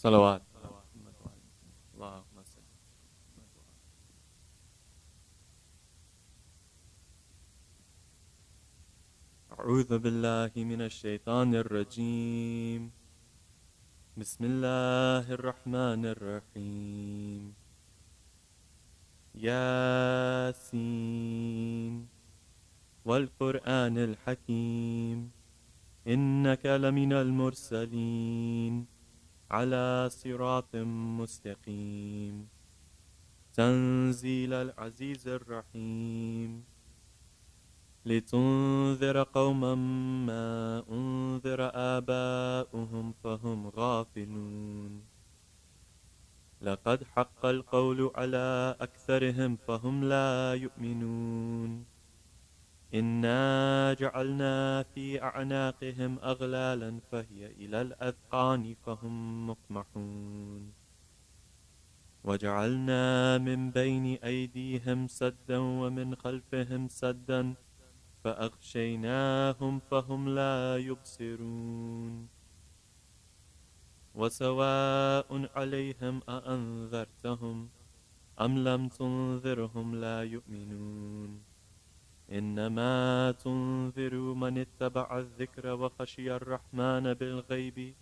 صلوات اللهم صل. أعوذ بالله من الشيطان الرجيم. بسم الله الرحمن الرحيم. ياسين والقرآن الحكيم إنك لمن المرسلين على صراط مستقيم تنزيل العزيز الرحيم لتنذر قوما ما أنذر آباؤهم فهم غافلون لقد حق القول على أكثرهم فهم لا يؤمنون إنا جعلنا في أعناقهم أغلالا فهي إلى الأذقان فهم مقمحون وجعلنا من بين أيديهم سدا ومن خلفهم سدا فأغشيناهم فهم لا يبصرون وسواء عليهم أأنذرتهم أم لم تنذرهم لا يؤمنون إنما تنذر من اتبع الذكر وخشي الرحمن بالغيب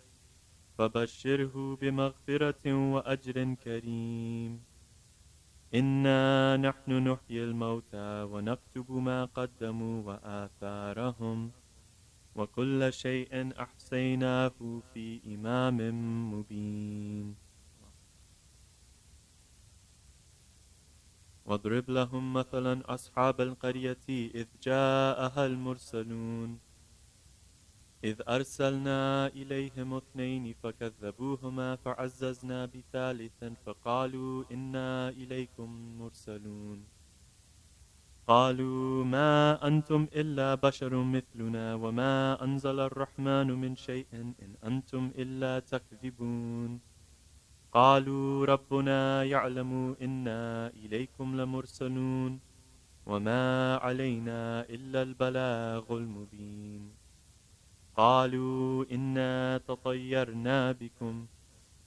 فبشره بمغفرة وأجر كريم إنا نحن نحيي الموتى ونكتب ما قدموا وآثارهم وكل شيء أحصيناه في إمام مبين واضرب لهم مثلا أصحاب القرية إذ جاءها المرسلون إذ أرسلنا إليهم اثنين فكذبوهما فعززنا بثالث فقالوا إنا إليكم مرسلون قالوا ما أنتم إلا بشر مثلنا وما أنزل الرحمن من شيء إن أنتم إلا تكذبون قالوا ربنا يعلم إنا إليكم لمرسلون وما علينا إلا البلاغ المبين قالوا إنا تطيرنا بكم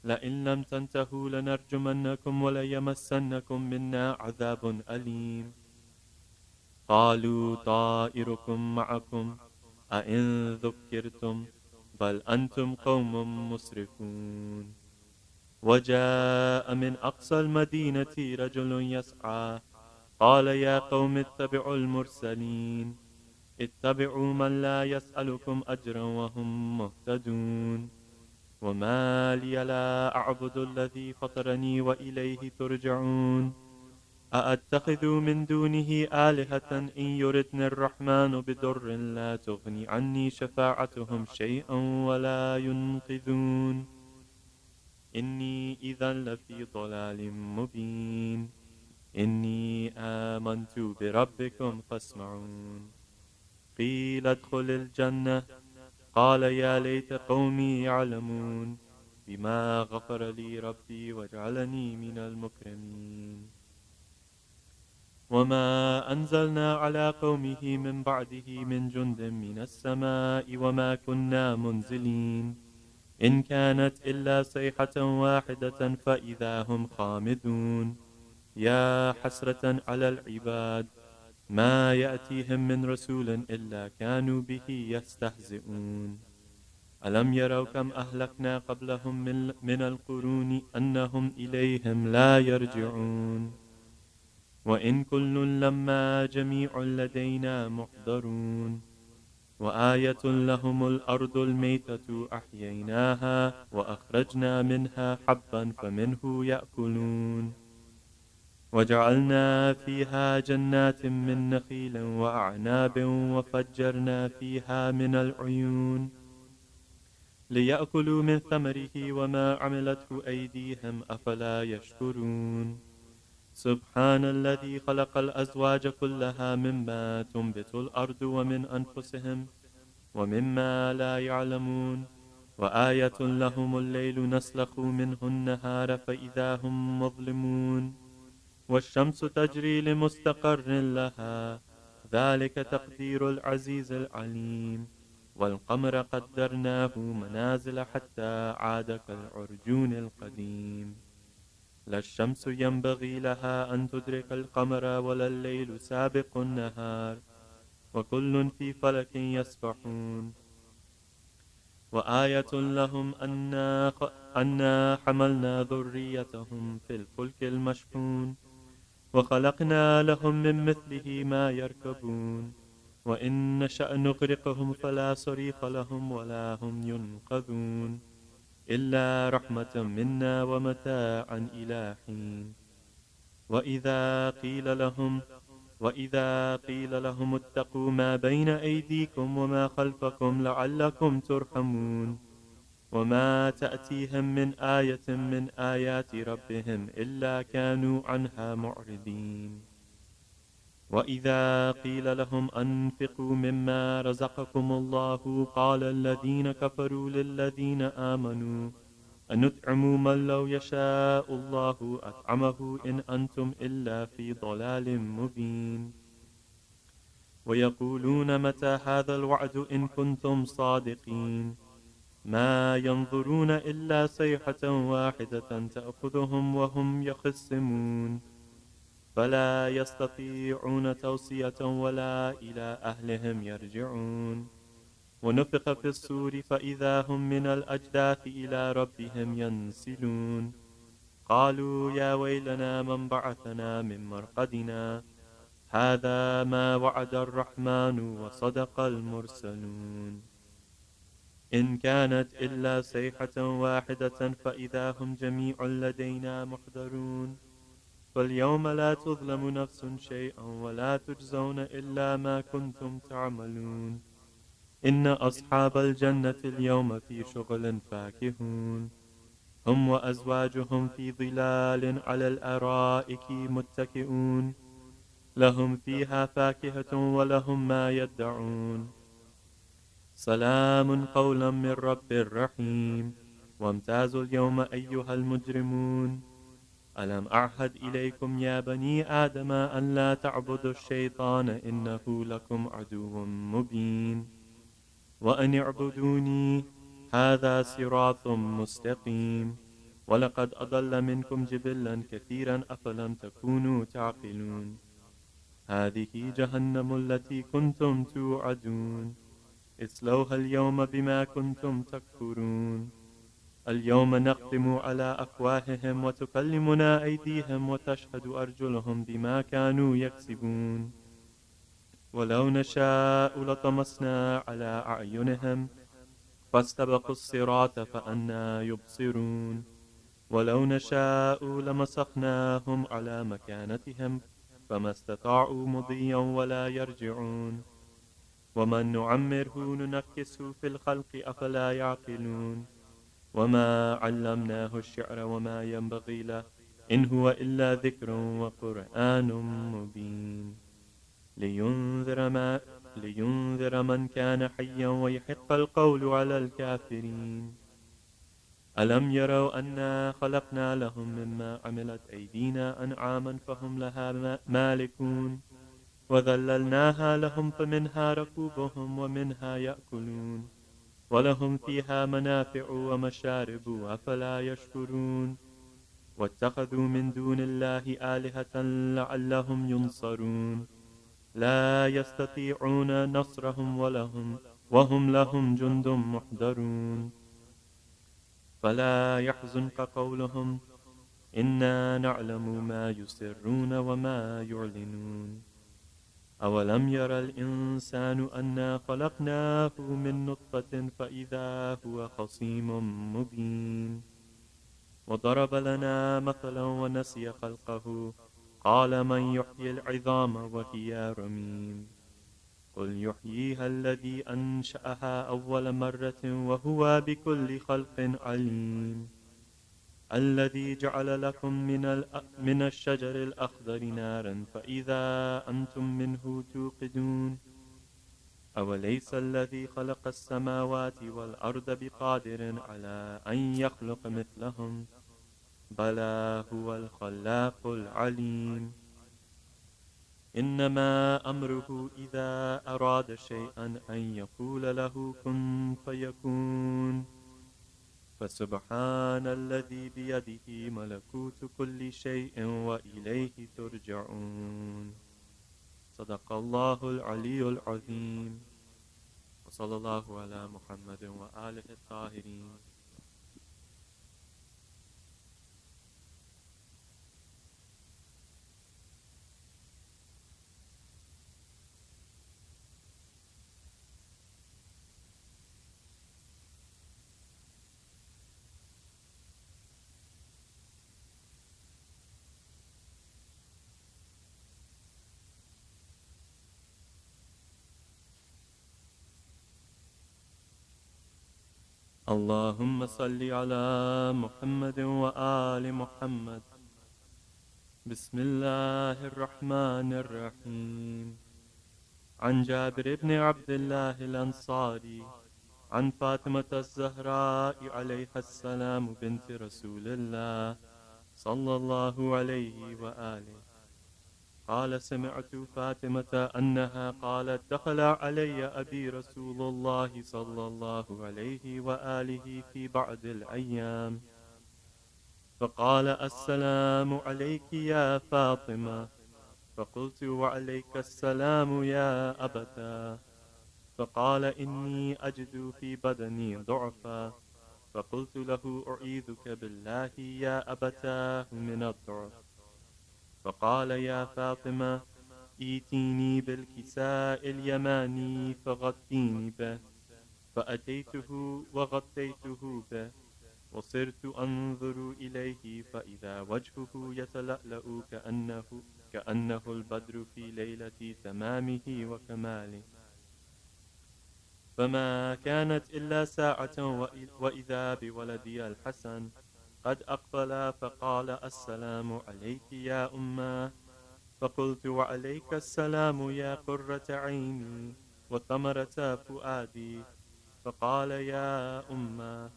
لئن لم تنتهوا لنرجمنكم وليمسنكم منا عذاب أليم قالوا طائركم معكم أئن ذكرتم بل أنتم قوم مسرفون وجاء من أقصى المدينة رجل يسعى قال يا قوم اتبعوا المرسلين اتبعوا من لا يسألكم أجرا وهم مهتدون وما لي لا أعبد الذي فطرني وإليه ترجعون أأتخذ من دونه آلهة إن يردني الرحمن بضر لا تغني عني شفاعتهم شيئا ولا ينقذون إني إذا لفي ضلال مبين إني آمنت بربكم فاسمعون قيل ادخل الجنة قال يا ليت قومي يعلمون بما غفر لي ربي وجعلني من المكرمين وما أنزلنا على قومه من بعده من جند من السماء وما كنا منزلين إن كانت إلا صيحة واحدة فإذا هم خامدون يا حسرة على العباد ما يأتيهم من رسول إلا كانوا به يستهزئون ألم يروا كم أهلكنا قبلهم من القرون أنهم إليهم لا يرجعون وإن كل لما جميع لدينا محضرون وآية لهم الأرض الميتة أحييناها وأخرجنا منها حبا فمنه يأكلون وجعلنا فيها جنات من نخيل وأعناب وفجرنا فيها من العيون ليأكلوا من ثمره وما عملته أيديهم أفلا يشكرون سبحان الذي خلق الأزواج كلها مما تنبت الأرض ومن أنفسهم ومما لا يعلمون وآية لهم الليل نسلخ منه النهار فإذا هم مظلمون والشمس تجري لمستقر لها ذلك تقدير العزيز العليم والقمر قدرناه منازل حتى عاد كالعرجون القديم. لا الشمس ينبغي لها أن تدرك القمر ولا الليل سابق النهار، وكل في فلك يسبحون. وآية لهم أنا حملنا ذريتهم في الفلك المشحون، وخلقنا لهم من مثله ما يركبون، وإن نشأ نغرقهم فلا صريخ لهم ولا هم ينقذون، إلا رحمة منا ومتاعا إلى حين. وإذا قيل لهم اتقوا ما بين أيديكم وما خلفكم لعلكم ترحمون، وما تأتيهم من آية من آيات ربهم إلا كانوا عنها معرضين. وإذا قيل لهم أنفقوا مما رزقكم الله قال الذين كفروا للذين آمنوا أنطعم من لو يشاء الله أطعمه إن أنتم إلا في ضلال مبين. ويقولون متى هذا الوعد إن كنتم صادقين، ما ينظرون إلا صيحة واحدة تأخذهم وهم يخصمون، فلا يستطيعون توصية ولا إلى أهلهم يرجعون. ونفخ في الصور فإذا هم من الأجداث إلى ربهم ينسلون، قالوا يا ويلنا من بعثنا من مرقدنا، هذا ما وعد الرحمن وصدق المرسلون. إن كانت إلا صيحة واحدة فإذا هم جميع لدينا محضرون. فاليوم لا تظلم نفس شيئا ولا تجزون إلا ما كنتم تعملون. إن أصحاب الجنة اليوم في شغل فاكهون، هم وأزواجهم في ظلال على الأرائك متكئون، لهم فيها فاكهة ولهم ما يدعون. سلام قولا من رب رحيم. وامتازوا اليوم أيها المجرمون. ألم أعهد إليكم يا بني آدم أن لا تعبدوا الشيطان إنه لكم عدو مبين، وأن اعبدوني هذا صراط مستقيم. ولقد أضل منكم جبلا كثيرا أفلم تكونوا تعقلون. هذه جهنم التي كنتم توعدون، اصلوها اليوم بما كنتم تكفرون. اليوم نختم على أفواههم وتكلمنا أيديهم وتشهد أرجلهم بما كانوا يكسبون. ولو نشاء لطمسنا على أعينهم فاستبقوا الصراط فأنى يبصرون. ولو نشاء لمسخناهم على مكانتهم فما استطاعوا مضيا ولا يرجعون. ومن نعمره ننكسه في الخلق أفلا يعقلون. وما علمناه الشعر وما ينبغي له إن هو إلا ذكر وقرآن مبين، لينذر من كان حيا ويحق القول على الكافرين. ألم يروا أنا خلقنا لهم مما عملت أيدينا أنعاما فهم لها مالكون، وذللناها لهم فمنها ركوبهم ومنها يأكلون، ولهم فيها منافع ومشارب أفلا يشكرون. واتخذوا من دون الله آلهة لعلهم ينصرون، لا يستطيعون نصرهم وهم لهم جند محضرون. فلا يحزنك قولهم إنا نعلم ما يسرون وما يعلنون. أولم ير الإنسان أنا خلقناه من نطفة فإذا هو خصيم مبين. وضرب لنا مثلا ونسي خلقه قال من يحيي العظام وهي رميم. قل يحييها الذي أنشأها أول مرة وهو بكل خلق عليم. الذي جعل لكم من الشجر الأخضر نارا فإذا أنتم منه توقدون. أوليس الذي خلق السماوات والأرض بقادر على أن يخلق مثلهم؟ بلى هو الخلاق العليم. إنما أمره إذا أراد شيئا أن يقول له كن فيكون. فسبحان الذي بيده ملكوت كل شيء وإليه ترجعون. صدق الله العلي العظيم. وصلى الله على محمد وآله الطاهرين. اللهم صل على محمد وآل محمد. بسم الله الرحمن الرحيم. عن جابر بن عبد الله الأنصاري عن فاطمة الزهراء عليها السلام بنت رسول الله صلى الله عليه وآله قال: سمعت فاطمة أنها قالت: دخل علي أبي رسول الله صلى الله عليه وآله في بعض الأيام فقال: السلام عليك يا فاطمة. فقلت: وعليك السلام يا أبتا. فقال: إني أجد في بدني ضعفا. فقلت له: أعيذك بالله يا أبتاه من الضعف. فقال: يا فاطمة، ائتيني بالكساء اليماني فغطيني به. فأتيته وغطيته به، وصرت أنظر إليه فإذا وجهه يتلألأ كأنه البدر في ليلة تمامه وكماله. فما كانت إلا ساعة وإذا بولدي الحسن قد أقبل فقال: السلام عليك يا أمه. فقلت: وعليك السلام يا قرة عيني وثمرة فؤادي. فقال: يا أمه،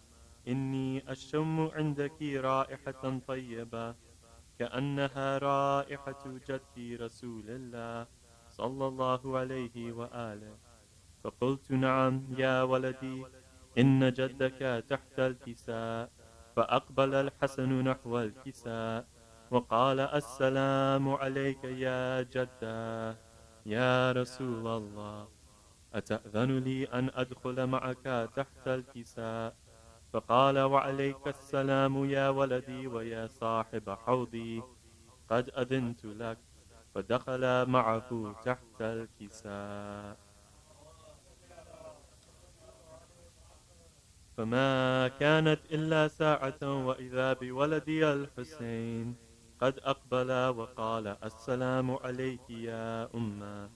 إني أشم عندك رائحة طيبة كأنها رائحة جدي رسول الله صلى الله عليه وآله. فقلت: نعم يا ولدي، إن جدك تحت الكساء. فأقبل الحسن نحو الكساء وقال: السلام عليك يا جدا يا رسول الله، أتأذن لي أن أدخل معك تحت الكساء؟ فقال: وعليك السلام يا ولدي ويا صاحب حوضي، قد أذنت لك. فدخل معه تحت الكساء. فما كانت إلا ساعة وإذا بولدي الحسين قد أقبل وقال: السلام عليك يا أمه.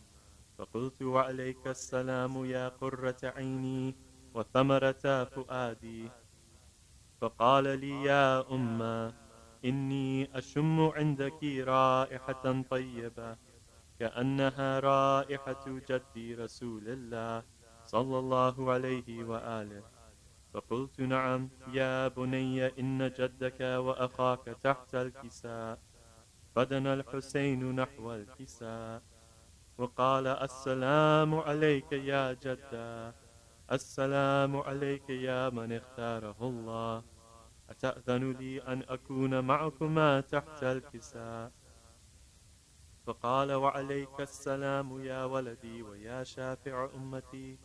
فقلت: وعليك السلام يا قرة عيني وثمرة فؤادي. فقال لي: يا أمه، إني أشم عندك رائحة طيبة كأنها رائحة جدي رسول الله صلى الله عليه وآله. فقلت: نعم يا بني، إن جدك وأخاك تحت الكساء. فدنا الحسين نحو الكساء وقال: السلام عليك يا جدا، السلام عليك يا من اختاره الله، أتأذن لي أن أكون معكما تحت الكساء؟ فقال: وعليك السلام يا ولدي ويا شافع أمتي،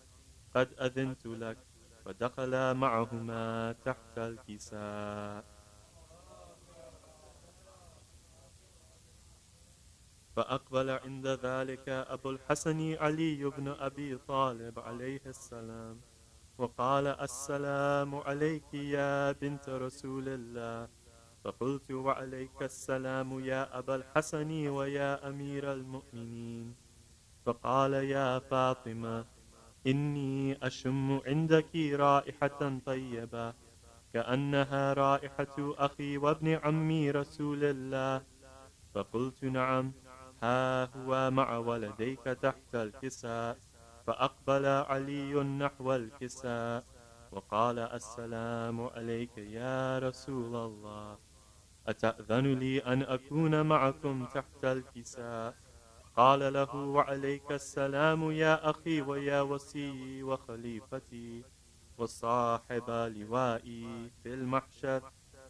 قد أذنت لك. فدخل معهما تحت الكساء. فأقبل عند ذلك أبو الحسن علي بن أبي طالب عليه السلام وقال: السلام عليك يا بنت رسول الله. فقلت: وعليك السلام يا أبا الحسن ويا أمير المؤمنين. فقال: يا فاطمة، إني أشم عندك رائحة طيبة كأنها رائحة أخي وابن عمي رسول الله. فقلت: نعم، ها هو مع ولديك تحت الكساء. فأقبل علي نحو الكساء وقال: السلام عليك يا رسول الله، أتأذن لي أن أكون معكم تحت الكساء؟ فقال له: وعليك السلام يا أخي ويا وصي وخليفتي وصاحب لوائي في المحشر.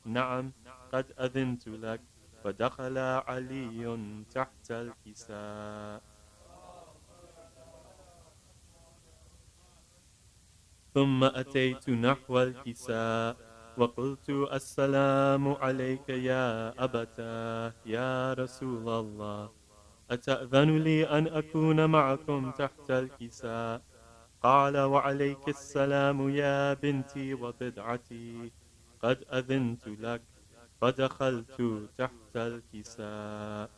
نعم، قد أذنت لك. فدخل علي تحت الكساء. ثم أتيت نحو الكساء وقلت: السلام عليك يا أبتاه يا رسول الله، أتأذن لي أن أكون معكم تحت الكساء؟ قال: وعليك السلام يا بنتي وبضعتي، قد أذنت لك. فدخلت تحت الكساء.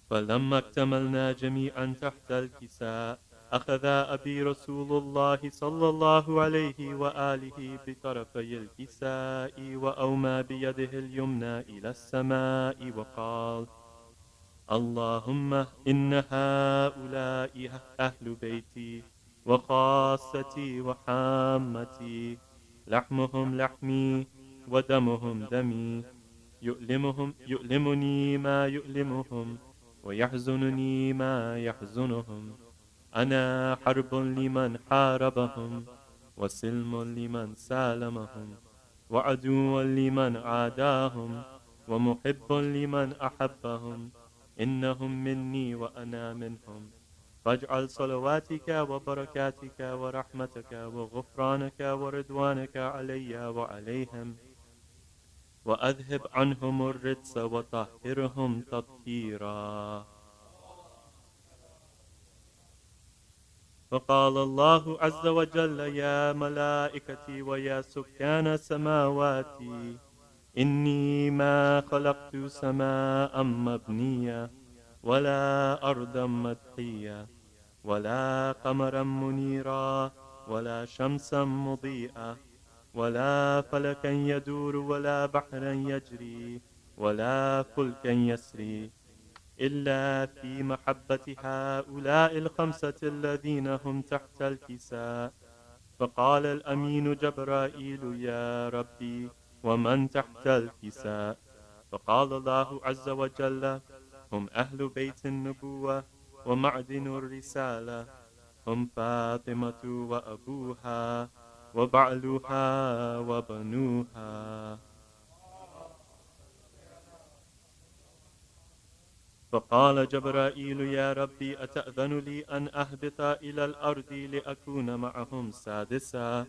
فلما اكتملنا جميعا تحت الكساء، أخذ أبي رسول الله صلى الله عليه وآله بطرفي الكساء وأومى بيده اليمنى إلى السماء وقال: اللهم إن هؤلاء أهل بيتي وخاصتي وحامتي، لحمهم لحمي ودمهم دمي، يؤلمني ما يؤلمهم ويحزنني ما يحزنهم. أنا حرب لمن حاربهم وسلم لمن سالمهم وعدو لمن عاداهم ومحب لمن أحبهم. إنهم مني وأنا منهم. فاجعل صلواتك وبركاتك ورحمتك وغفرانك ورضوانك علي وعليهم، وأذهب عنهم الرجس وطهرهم تطهيرا. فقال الله عز وجل: يا ملائكتي ويا سكان سماواتي، إني ما خلقت سماء مبنية ولا أرضا مدحية ولا قمرا منيرا ولا شمسا مضيئة ولا فلكا يدور ولا بحرا يجري ولا فلكا يسري، إلا في محبة هؤلاء الخمسة الذين هم تحت الكساء. فقال الأمين جبرائيل: يا ربي، ومن تحت الكساء؟ فقال الله عز وجل: هم أهل بيت النبوة ومعدن الرسالة، هم فاطمة وأبوها وبعلها وبنوها. فقال جبرائيل: يا ربي، أتأذن لي أن أهبط إلى الأرض لأكون معهم سادسا؟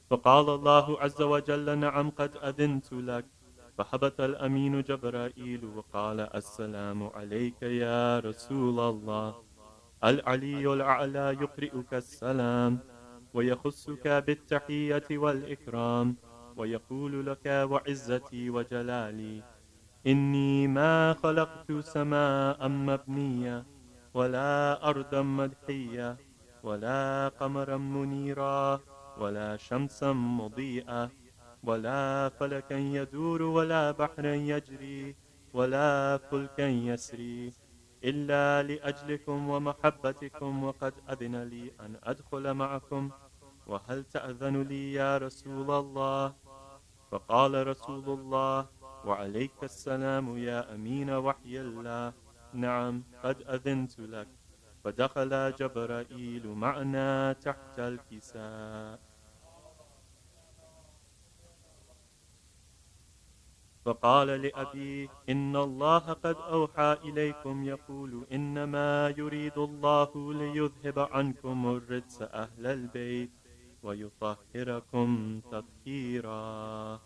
فقال الله عز وجل: نعم، قد أذنت لك. فهبط الأمين جبرائيل وقال: السلام عليك يا رسول الله. العلي الأعلى يقرئك السلام ويخصك بالتحية والإكرام ويقول لك: وعزتي وجلالي، إني ما خلقت سماء مبنية ولا أرضا مدحية ولا قمرا منيرا ولا شمسا مضيئة ولا فلكا يدور ولا بحرا يجري ولا فلكا يسري، إلا لأجلكم ومحبتكم، وقد أذن لي أن أدخل معكم. وهل تأذن لي يا رسول الله؟ فقال رسول الله: وعليك السلام يا أمين وحي الله. نعم، قد أذنت لك. فدخل جبرائيل معنا تحت الكساء. فقال لأبيه: إن الله قد أوحى إليكم يقول: إنما يريد الله ليذهب عنكم الرجس أهل البيت ويطهركم تطهيرا.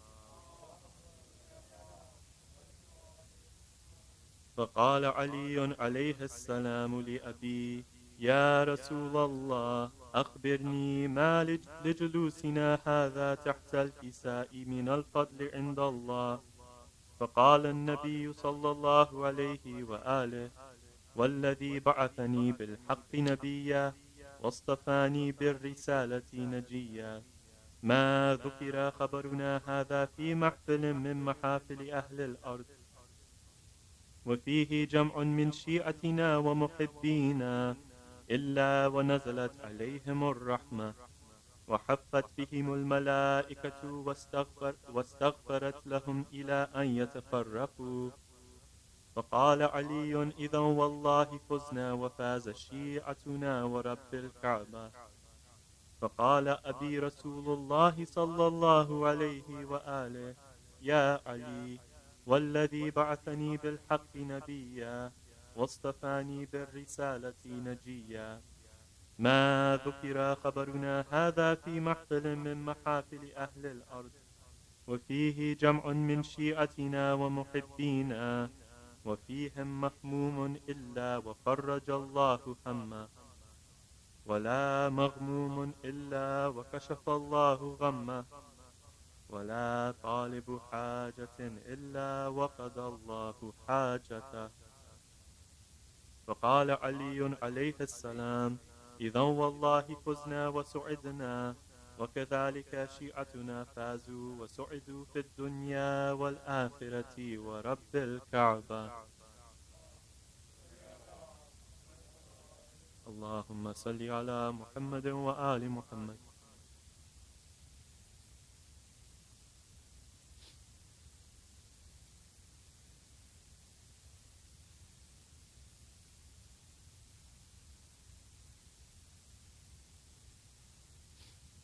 فقال علي عليه السلام لأبيه: يا رسول الله، أخبرني ما لجلوسنا هذا تحت الكساء من الفضل عند الله. فقال النبي صلى الله عليه وآله: والذي بعثني بالحق نبيا واصطفاني بالرسالة نجيا، ما ذكر خبرنا هذا في محفل من محافل أهل الأرض، وفيه جمع من شيعتنا ومحبينا، إلا ونزلت عليهم الرحمة وحفت بهم الملائكة واستغفرت لهم إلى أن يتفرقوا. فقال علي: إذا والله فزنا وفاز شيعتنا ورب الكعبة. فقال أبي رسول الله صلى الله عليه وآله: يا علي، والذي بعثني بالحق نبيا واصطفاني بالرسالة نجيا، ما ذكر خبرنا هذا في محفل من محافل أهل الأرض، وفيه جمع من شيعتنا ومحبينا، وفيهم مهموم إلا وفرج الله همه، ولا مغموم إلا وكشف الله غمه، ولا طالب حاجة إلا وقضى الله حاجته. فقال علي عليه السلام: إذا والله فزنا وسعدنا، وكذلك شيعتنا فازوا وسعدوا في الدنيا والآخرة ورب الكعبة. اللهم صل على محمد وآل محمد.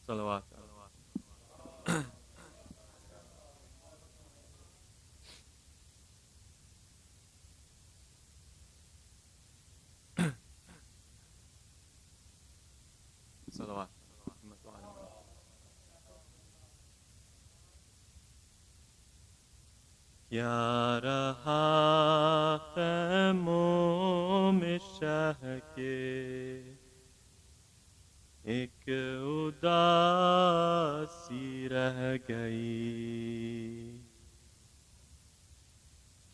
صلوات. صلوات محمد وآل محمد. یا رہا خیموں میں شاہ کے ایک اداسی رہ گئی،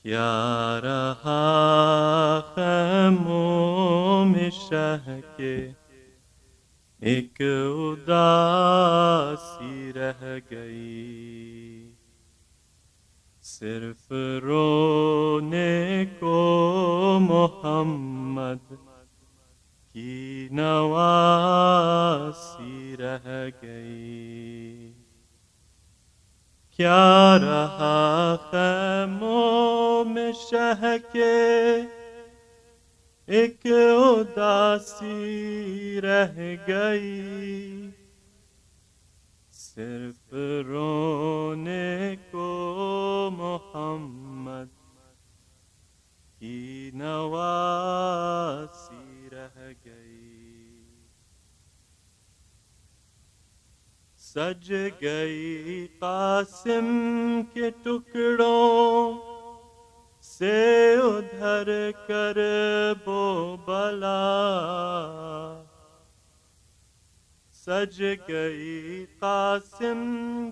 کیا رہا خیموں میں شاہ کے ایک اداسی رہ گئی، صرف رونے کو محمد کی نواسی رہ گئی، کیا رہا خیموں میں شہ کے ایک اداسی رہ گئی، صرف رونے کو محمد کی نواسی رہ گئی، سج گئی قاسم کے ٹکڑوں سے ادھر کرب و بلا، سج گئی قاسم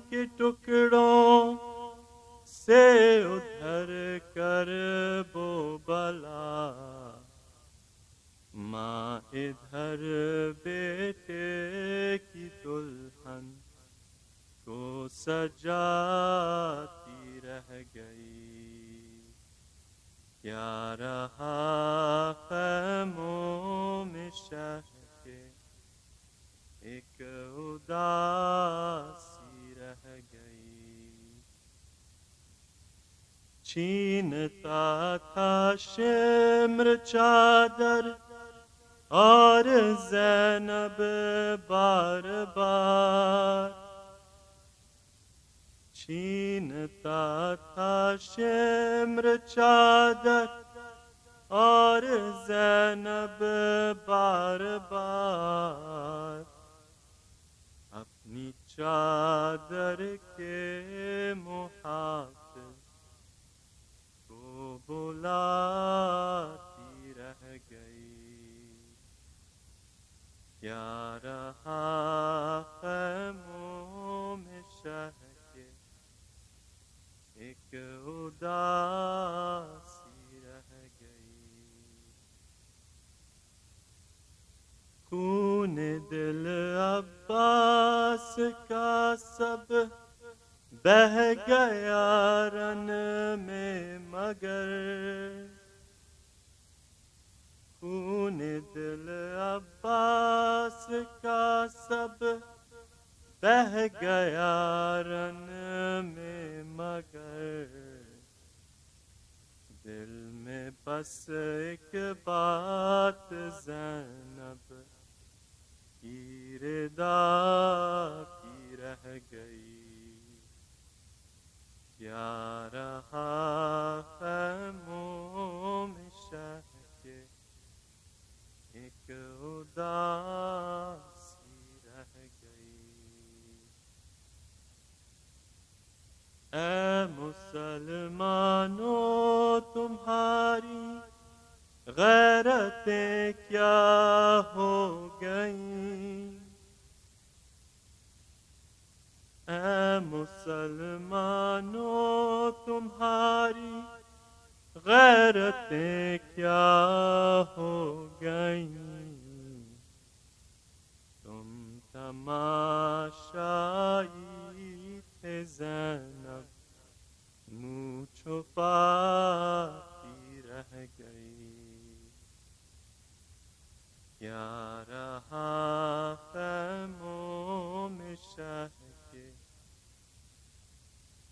کے ٹکڑوں سے ادھر کرب و بلا، ماں ادھر بیٹے کی دلہن کو سجاتی رہ گئی، کیا رہا خیموں میں شہ کے ایک اداسی رہ گئی، چھینتا تھا شمر چادر اور زینب بار بار، چھینتا تھا شمر چادر اور زینب بار بار، اپنی چادر کے محافظ کو بلاتی رہ گئی، کیا رہا خیموں میں شہ کے ایک اداسی رہ گئی، خون دل عباس کا سب بہہ گیا رن میں، مگر خون دل عباس کا سب بہ گیا رن میں مگر دل میں بس ایک بات زینب کی ردا کی رہ گئی. کیا رہا خیموں میں شہ کے ایک اداسی رہ گئی. اے مسلمانوں تمہاری غیرتیں کیا ہو گئیں. اے مسلمانوں تمہاری غیرتیں کیا ہو گئیں. تم تماشائی تھے زینب منہ چھپاتی رہ گئی. کیا رہا خیموں میں شہ کے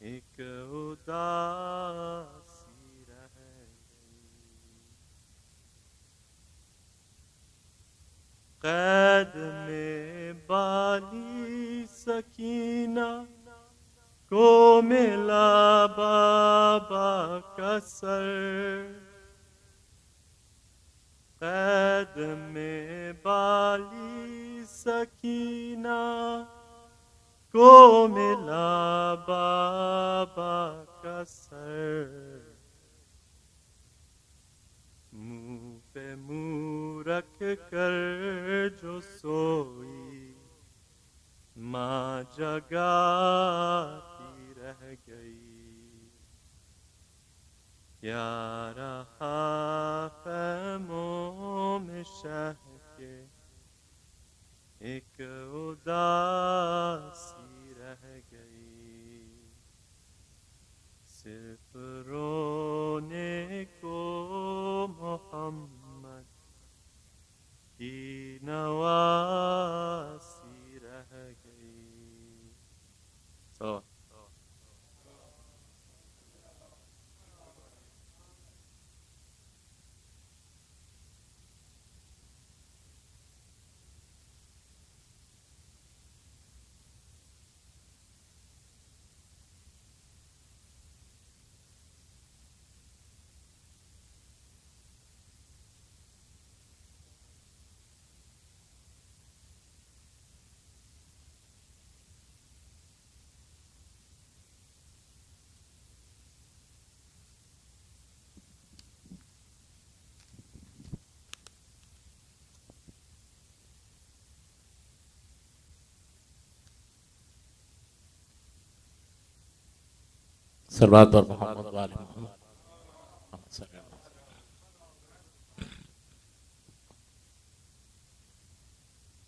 ایک اداسی رہ گئی. قید میں بالی سکینہ کو ملا بابا کا سر. قید میں بالی سکینہ کو ملا بابا کا سر. منہ پہ منہ رکھ کر جو سوئی ماں جگاتی رہ گئی. کیا رہا خیموں میں شہ کے ایک اداسی رہ گئی. صرف رونے کو محمد کی نواسی رہ گئی. صلوات پر محمد وآل محمد.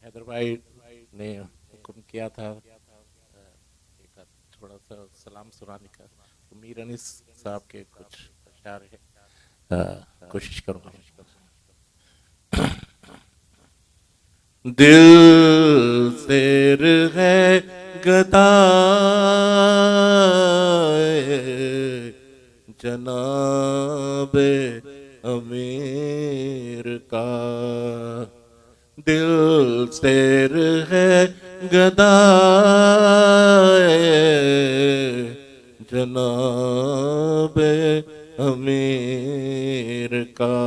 حیدر بھائی نے حکم کیا تھا ایک تھوڑا سا سلام سنانے کا. میر انیس صاحب کے کچھ اشعار ہے، کوشش کروں گا. دل سیر ہے گدا جناب امیر کا. دل سیر ہے گدا جناب امیر کا.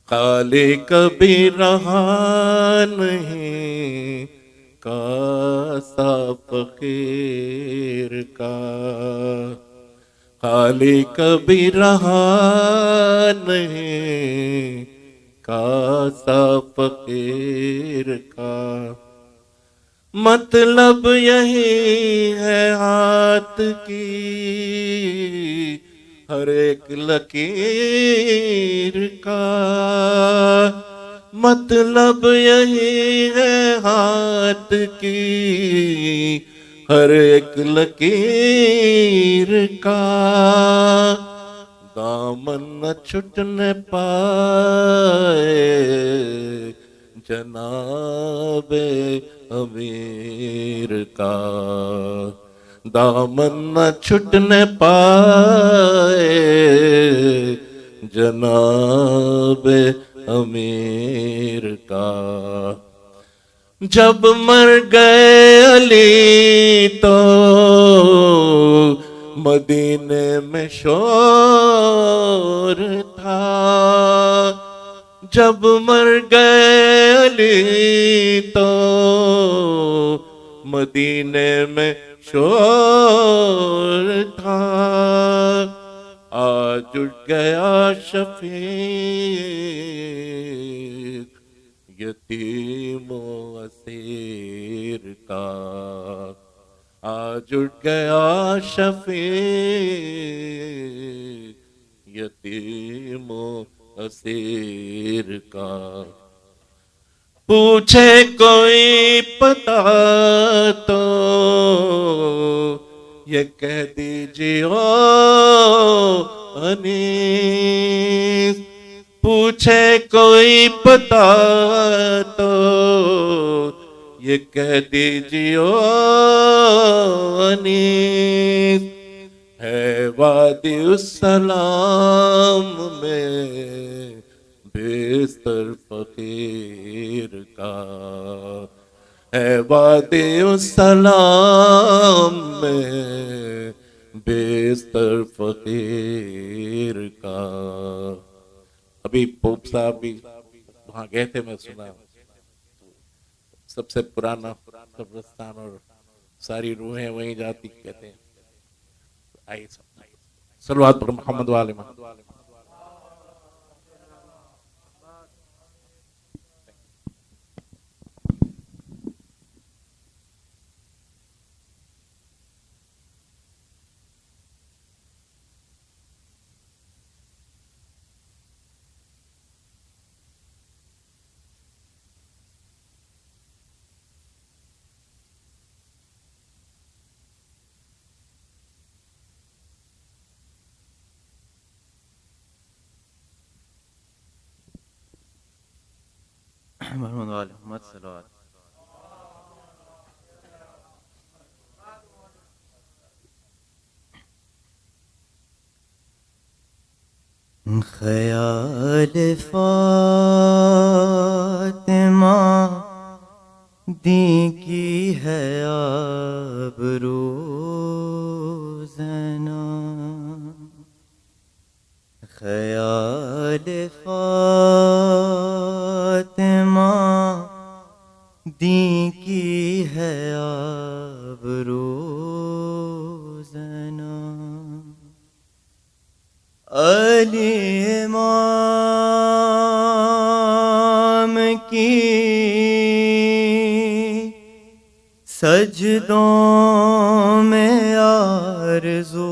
خالی کبھی رہا نہیں کاسا فقیر کا. خالی کبھی رہا نہیں کاسا فقیر کا. مطلب یہی ہے ہاتھ کی ہر ایک لکیر کا. مطلب یہی ہے ہاتھ کی ہر ایک لکیر کا. دامن نہ چھٹنے پائے جناب امیر کا دامن نہ چھٹنے پائے جناب امیر کا جب مر گئے علی تو مدینے میں شور تھا جب مر گئے علی تو مدینے میں شور تھا آج اٹھ گیا شفیق یتیم و اسیر کا آج اٹھ گیا شفیق یتیم و اسیر کا پوچھے کوئی پتا تو یہ کہہ دیجیے انیس پوچھے کوئی پتا تو یہ کہہ دیجیے انیس ہے وادی السلام میں بیستر فقیر کا ہے وادی السلام میں بیستر فقیر کا ابھی پوپ صاحب بھی وہاں گئے تھے میں سنا سب سے پرانا قبرستان اور ساری روحیں وہیں جاتی کہتے ہیں آئیے صلوات پر محمد والے محمد والے محمد صلوات خیال فاطمہ دی کی ہے آبرو زنا خیال فاطمہ دی کی ہے آبرو زنا علی امام کی سجدوں میں آرزو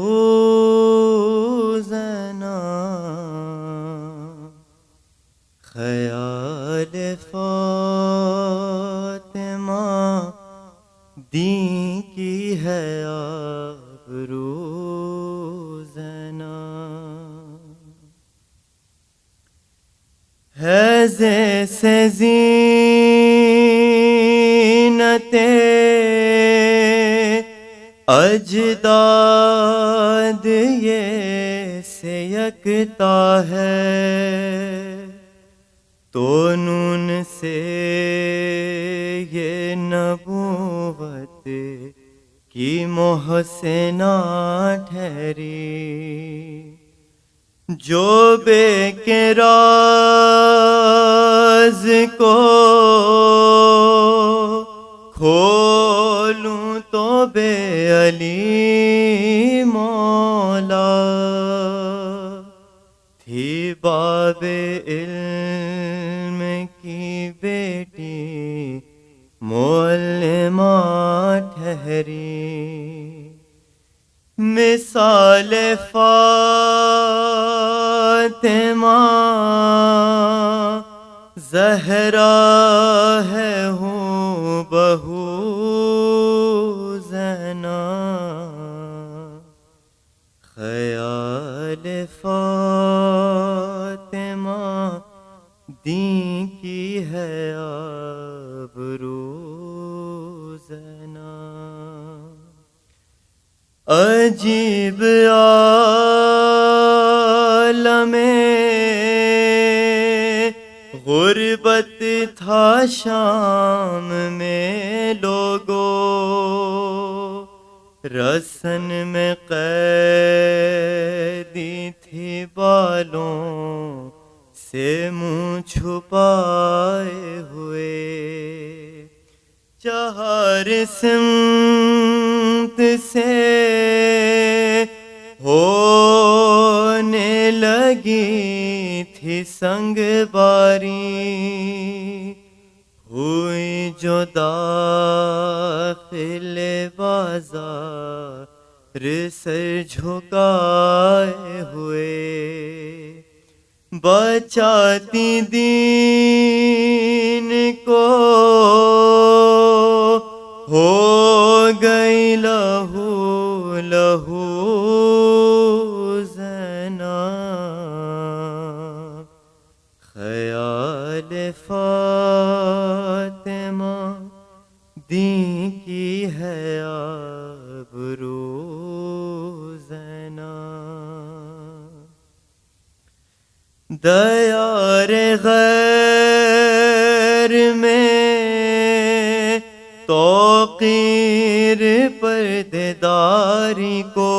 زنا خیال فاطمہ دی کی ہے آبرو زنا حیضے سے زینت اجداد یہ سے یکتا ہے تو نون سے یہ نبوت کی محسنہ ٹھہری جو بے کے راز کو کھولوں تو بے علی مولا تھی باب علم کی بیٹی معلمہ ٹھہری مثال فاطمہ زہرا ہے ہوں بہو زنا خیال فاطمہ دی کی ہے عجیب عالم غربت تھا شام میں لوگوں، رسن میں قیدی تھی بالوں سے منہ چھپائے ہوئے، چہار سمت سے ہونے لگی تھی سنگ باری، ہوئی جو داخل بازار سر جھکائے ہوئے، بچاتی دین کو ہو گئی لہو لہو زنا، خیال فاطمہ دین کی ہے آبرو زنا، دیار غیر میں توقیر پردیداری کو،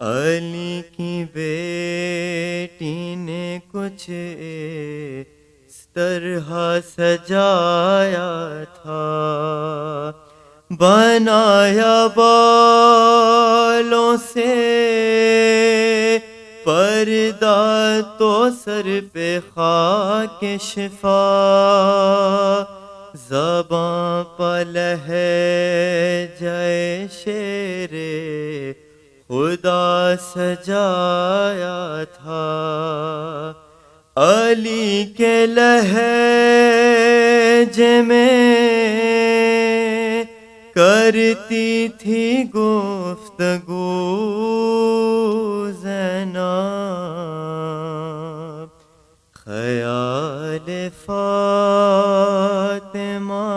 علی کی بیٹی نے کچھ اس طرح سجایا تھا، بنایا بالوں سے پردہ تو سر پہ خاک شفا، زباں پہ لہجۂ شیر خدا سجایا تھا، علی کے لہجے میں کرتی تھی گفتگو زینب، خیال فاطمہ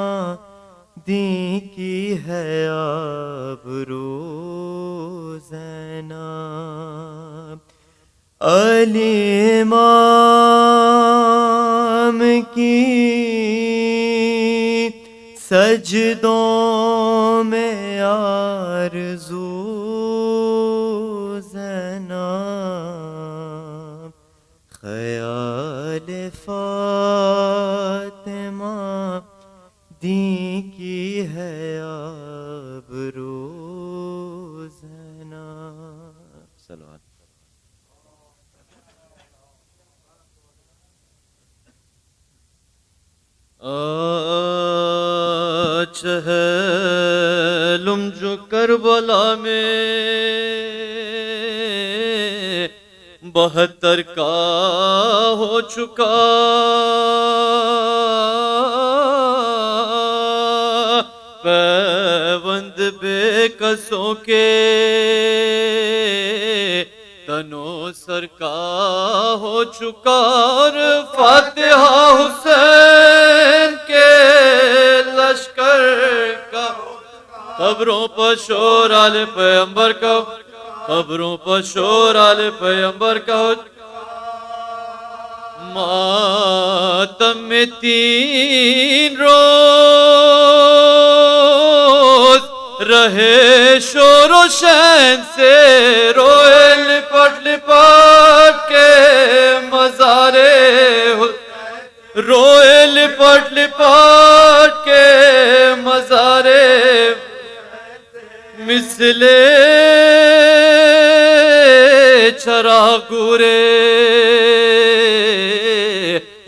دین کی ہے آبرو زینب، علی امام کی سجدوں میں آرزو زینب، خیال فاطمہ دین کی ہے آبرو زینب، صلوات۔ چہلم جو کربلا میں 72 کا ہو چکا، پیوند بے کسوں کے تنو سر کا ہو چکا، اور فاتحہ حسین کے لشکر کا قبروں پر شور آل پیغمبر کا، قبروں پر شور آل پیغمبر کا، ماتم میں 3 روز رہے شور و شین سے، روئے لپٹ لپٹ کے مزارے، روئے لپٹ لپٹ کے مزارے، مثلے چراغورے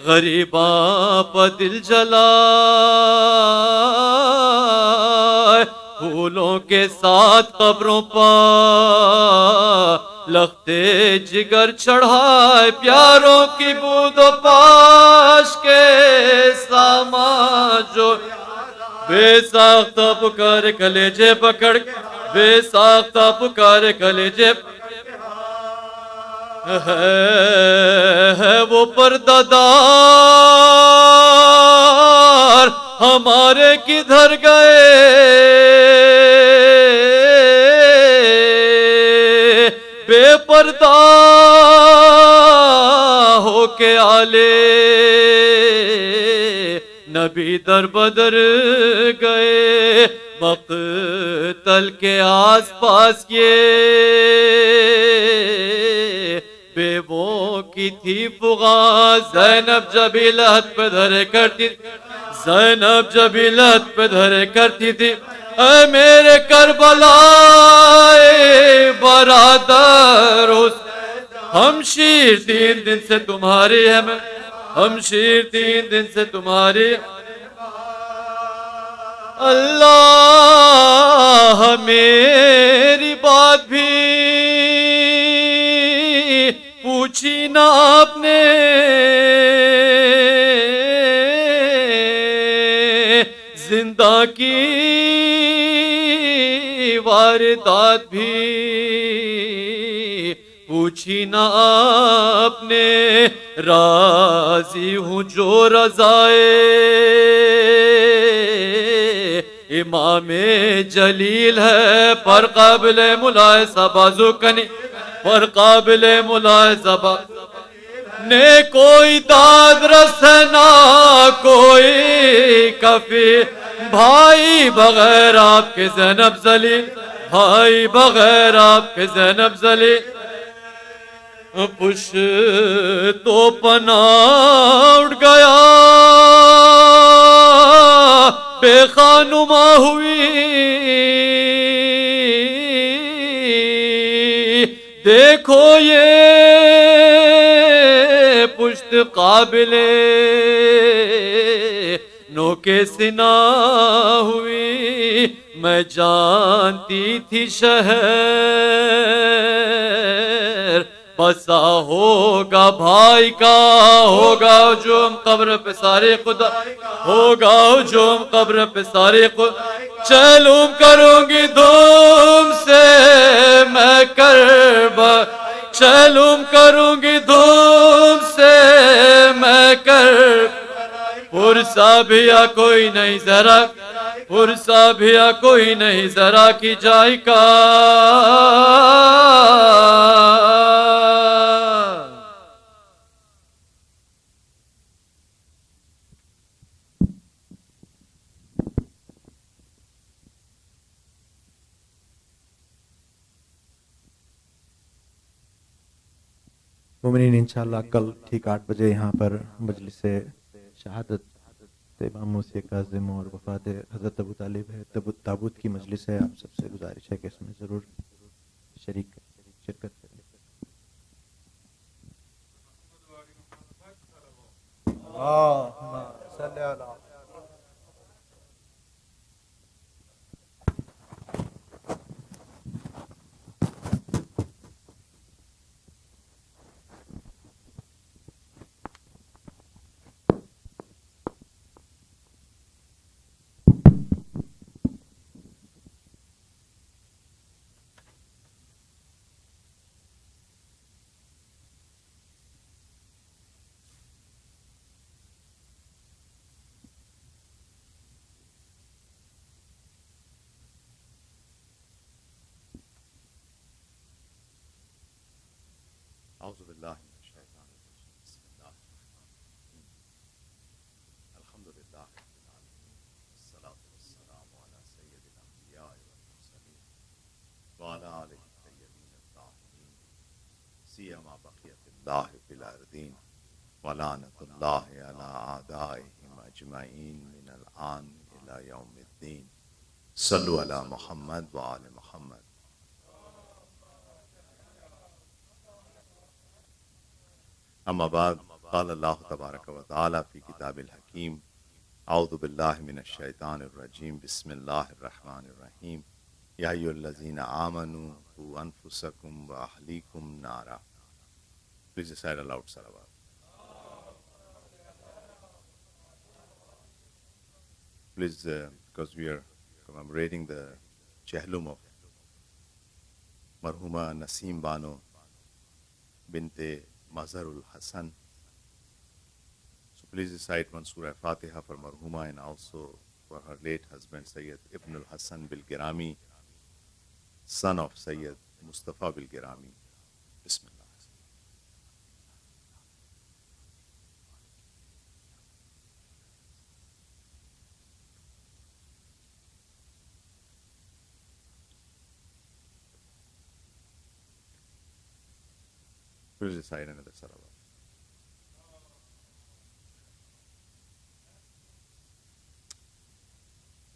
غریباں پہ دل جلائے، پھولوں کے ساتھ قبروں پہ لختے جگر چڑھائے، پیاروں کی بود و پاش کے ساما جو بے ساختہ پکار کلیجے پکڑ، بے ساختہ پکار کلیجے ہے وہ پردہ دار ہمارے کدھر گئے، پردہ ہو کے آلے نبی در بدر گئے، مقتل کے آس پاس یہ بیووں کی تھی فغاں، زینب جب لحد پہ دھرے کرتی، زینب جب لحد پہ دھرے کرتی تھی، اے میرے کربلا برادر، ہم شیر 3 دن سے تمہاری ہے، ہم شیر 3 دن سے تمہاری، اللہ میری بات بھی پوچھی نہ آپ نے، زندہ کی واردات بھی پوچھی نہ آپ نے، راضی ہوں جو رضائے امام جلیل ہے، پر قابل ملاحظہ بازو کنی، پر قابل ملاحظہ نے کوئی داد رسے نہ کوئی کفی، بھائی بغیر آپ کے زینب ذلیل، بھائی بغیر آپ کے زینب ذلیل، پش تو پناہ اٹھ گیا بے خانما ہوئی، دیکھو یہ پشت قابل نو کے سنا ہوئی، میں جانتی تھی شہر بسا ہوگا بھائی کا، ہوگا ہجوم قبر پہ سارے خدا، ہوگا ہجوم قبر پہ سارے خدا، چلوم کروں گی دھوم سے میں کربا، چلوم کروں گی دھوم سے میں پرسا بھیا کوئی نہیں ذرا، پرسا بھیا کوئی نہیں ذرا کی جائے کا، مومنین انشاءاللہ کل ٹھیک 8 بجے یہاں پر مجلس شہادت امام موسیٰ کاظم اور وفات حضرت ابو طالب ہے، تابوت کی مجلس ہے، آپ سب سے گزارش ہے کہ اس میں ضرور شرکت کریں۔ اللہم صلی علی اعوذ باللہ من الشیطان الرجیم، بسم اللہ الرحمن الرحیم، الحمد للہ رب العالمین، والصلاة والسلام علی سید الانبیاء والمرسلین وعلی آلہ الطیبین الطاہرین، سیما بقیت اللہ فی الارضین، ولعنۃ اللہ علی اعدائہم اجمعین من الآن الی یوم الدین، صلو علی محمد وآل محمد۔ اما بعد، قال اللہ تبارک و تعالی فی کتاب الحکیم، اعوذ باللہ من الشیطان الرجیم، بسم اللہ الرحمن الرحیم، یا ایھا الذین آمنوا قوا انفسکم واہلیکم نارا۔ Please recite aloud salawat. Please, because we are commemorating the Chelum of Marhooma Naseem Bano bint Mazhar ul Hassan. So please recite one Surah Fatiha for Marhooma and also for her late husband Sayyid Ibn al Hassan bil Girami, son of Sayyid Mustafa bil Girami. Bismillah. Please recite another salawat.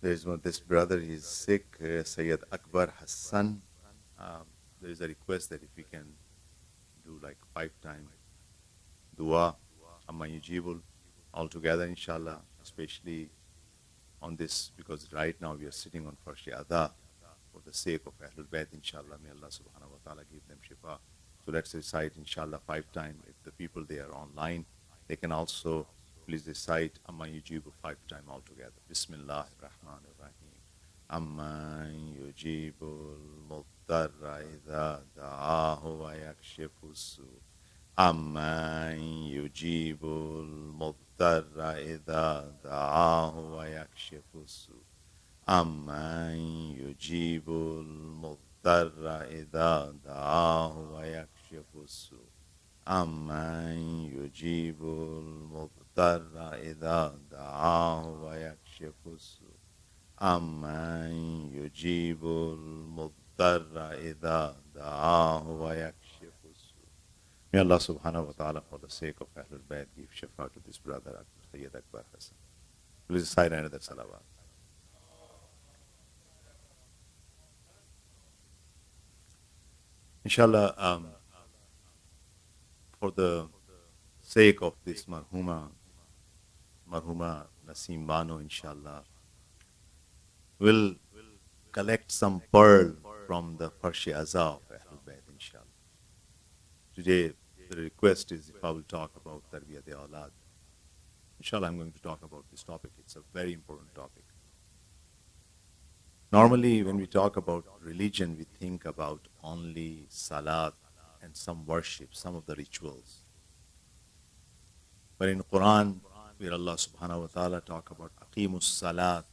There's one, this brother, he's sick, Sayyid Akbar Hassan. There is a request that if we can do like 5 times dua, amma yujibul, all together, inshallah, especially on this, because right now we are sitting on Farshi Adha for the sake of Ahlul Bayt, inshallah. May Allah subhanahu wa ta'ala give them shifa. So let's recite, inshallah, 5 times. If the people they are online, they can also please recite Amma Yujibu 5 times altogether. Bismillah ar-Rahman ar-Rahim. Amma Yujibu al-Muttarra idha da'ahu wa yakshifu su. Amma Yujibu al-Muttarra idha da'ahu wa yakshifu su. Amma Yujibu al-Muttarra idha da'ahu wa yakshifu su. Amman yujibul mudtarra idha da'ahu wa yakshifu su. Amman yujibul mudtarra idha da'ahu wa yakshifu su. May Allah subhanahu wa ta'ala, for the sake of Ahlul Bayt, give shifa to this brother, Sayyid Akbar Hassan. Please recite another salawat. Inshallah, for the sake of this Marhooma Naseem Bano, inshallah, will collect some pearl from the Farshi Azah of Ahlul Bayt, inshallah. Today, the request is if I will talk about Tarbiyat Awlad. Inshallah, I'm going to talk about this topic. It's a very important topic. Normally, when we talk about religion, we think about only salat and some worship, some of the rituals. But in Quran, where Allah subhanahu wa ta'ala talk about aqimus salat,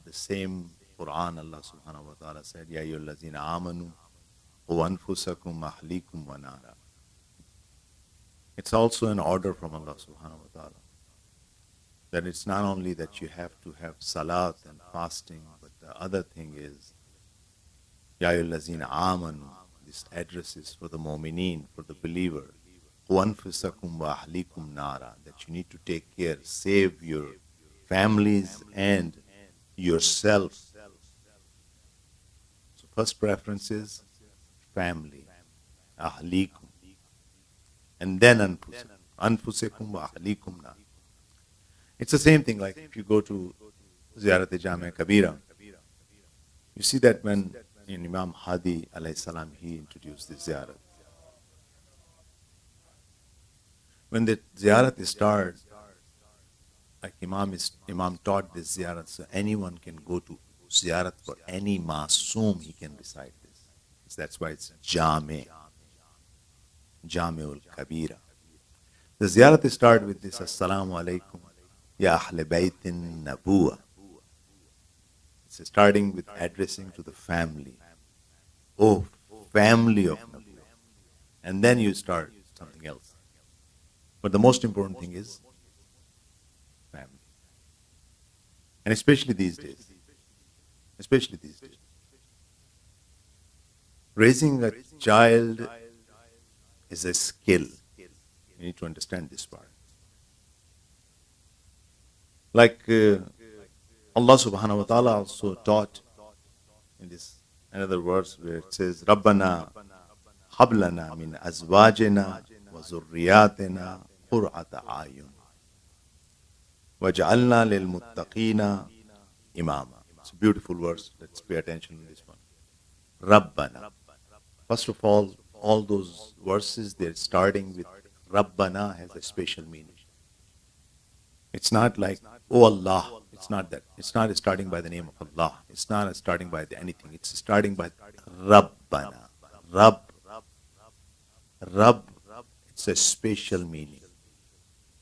the same Quran, Allah subhanahu wa ta'ala said, Ya ayyuhallazina amanu wa anfusakum ahlikum wa nara. It's also an order from Allah subhanahu wa ta'ala. That it's not only that you have to have salat and fasting, but the other thing is, Ya ayyuhallazina amanu, this address is for the mu'mineen, for the believer. وَأَنفُسَكُمْ وَأَهْلِكُمْ نَارًا, that you need to take care, save your families and yourself. So first preference is family, ahlikum, and then anfusakum wa ahlikum na. It's the same thing, like if you go to Ziyarat-e-Jami Kabira, you see that when in Imam Hadi alayhi salam, he introduced the ziyarat. When the ziyarat starts, like Imam taught this ziyarat, so anyone can go to ziyarat for any masoom, he can recite this. So that's why it's Jami'ul Kabira. The ziyarat starts with this, Assalamu alaikum, Ya Ahle Baytin Nabuwa. It's starting with addressing to the family. Oh, family of Nabi. And then you start something else. But the most important thing is family. And especially these days. Raising a child is a skill. You need to understand this part. Like Allah subhanahu wa ta'ala also taught in this another verse where it says, Rabbana hablana min azwajina wa zurriyatina qur'ata ayun waj'alna lil muttaqina imama. It's a beautiful verse. Let's pay attention to this one. Rabbana. First of all those verses, they're starting with Rabbana has a special meaning. It's not like, oh Allah. It's not that. It's not starting by the name of Allah. It's not starting by anything. It's starting by Rabbana. Rabb. It's a special meaning.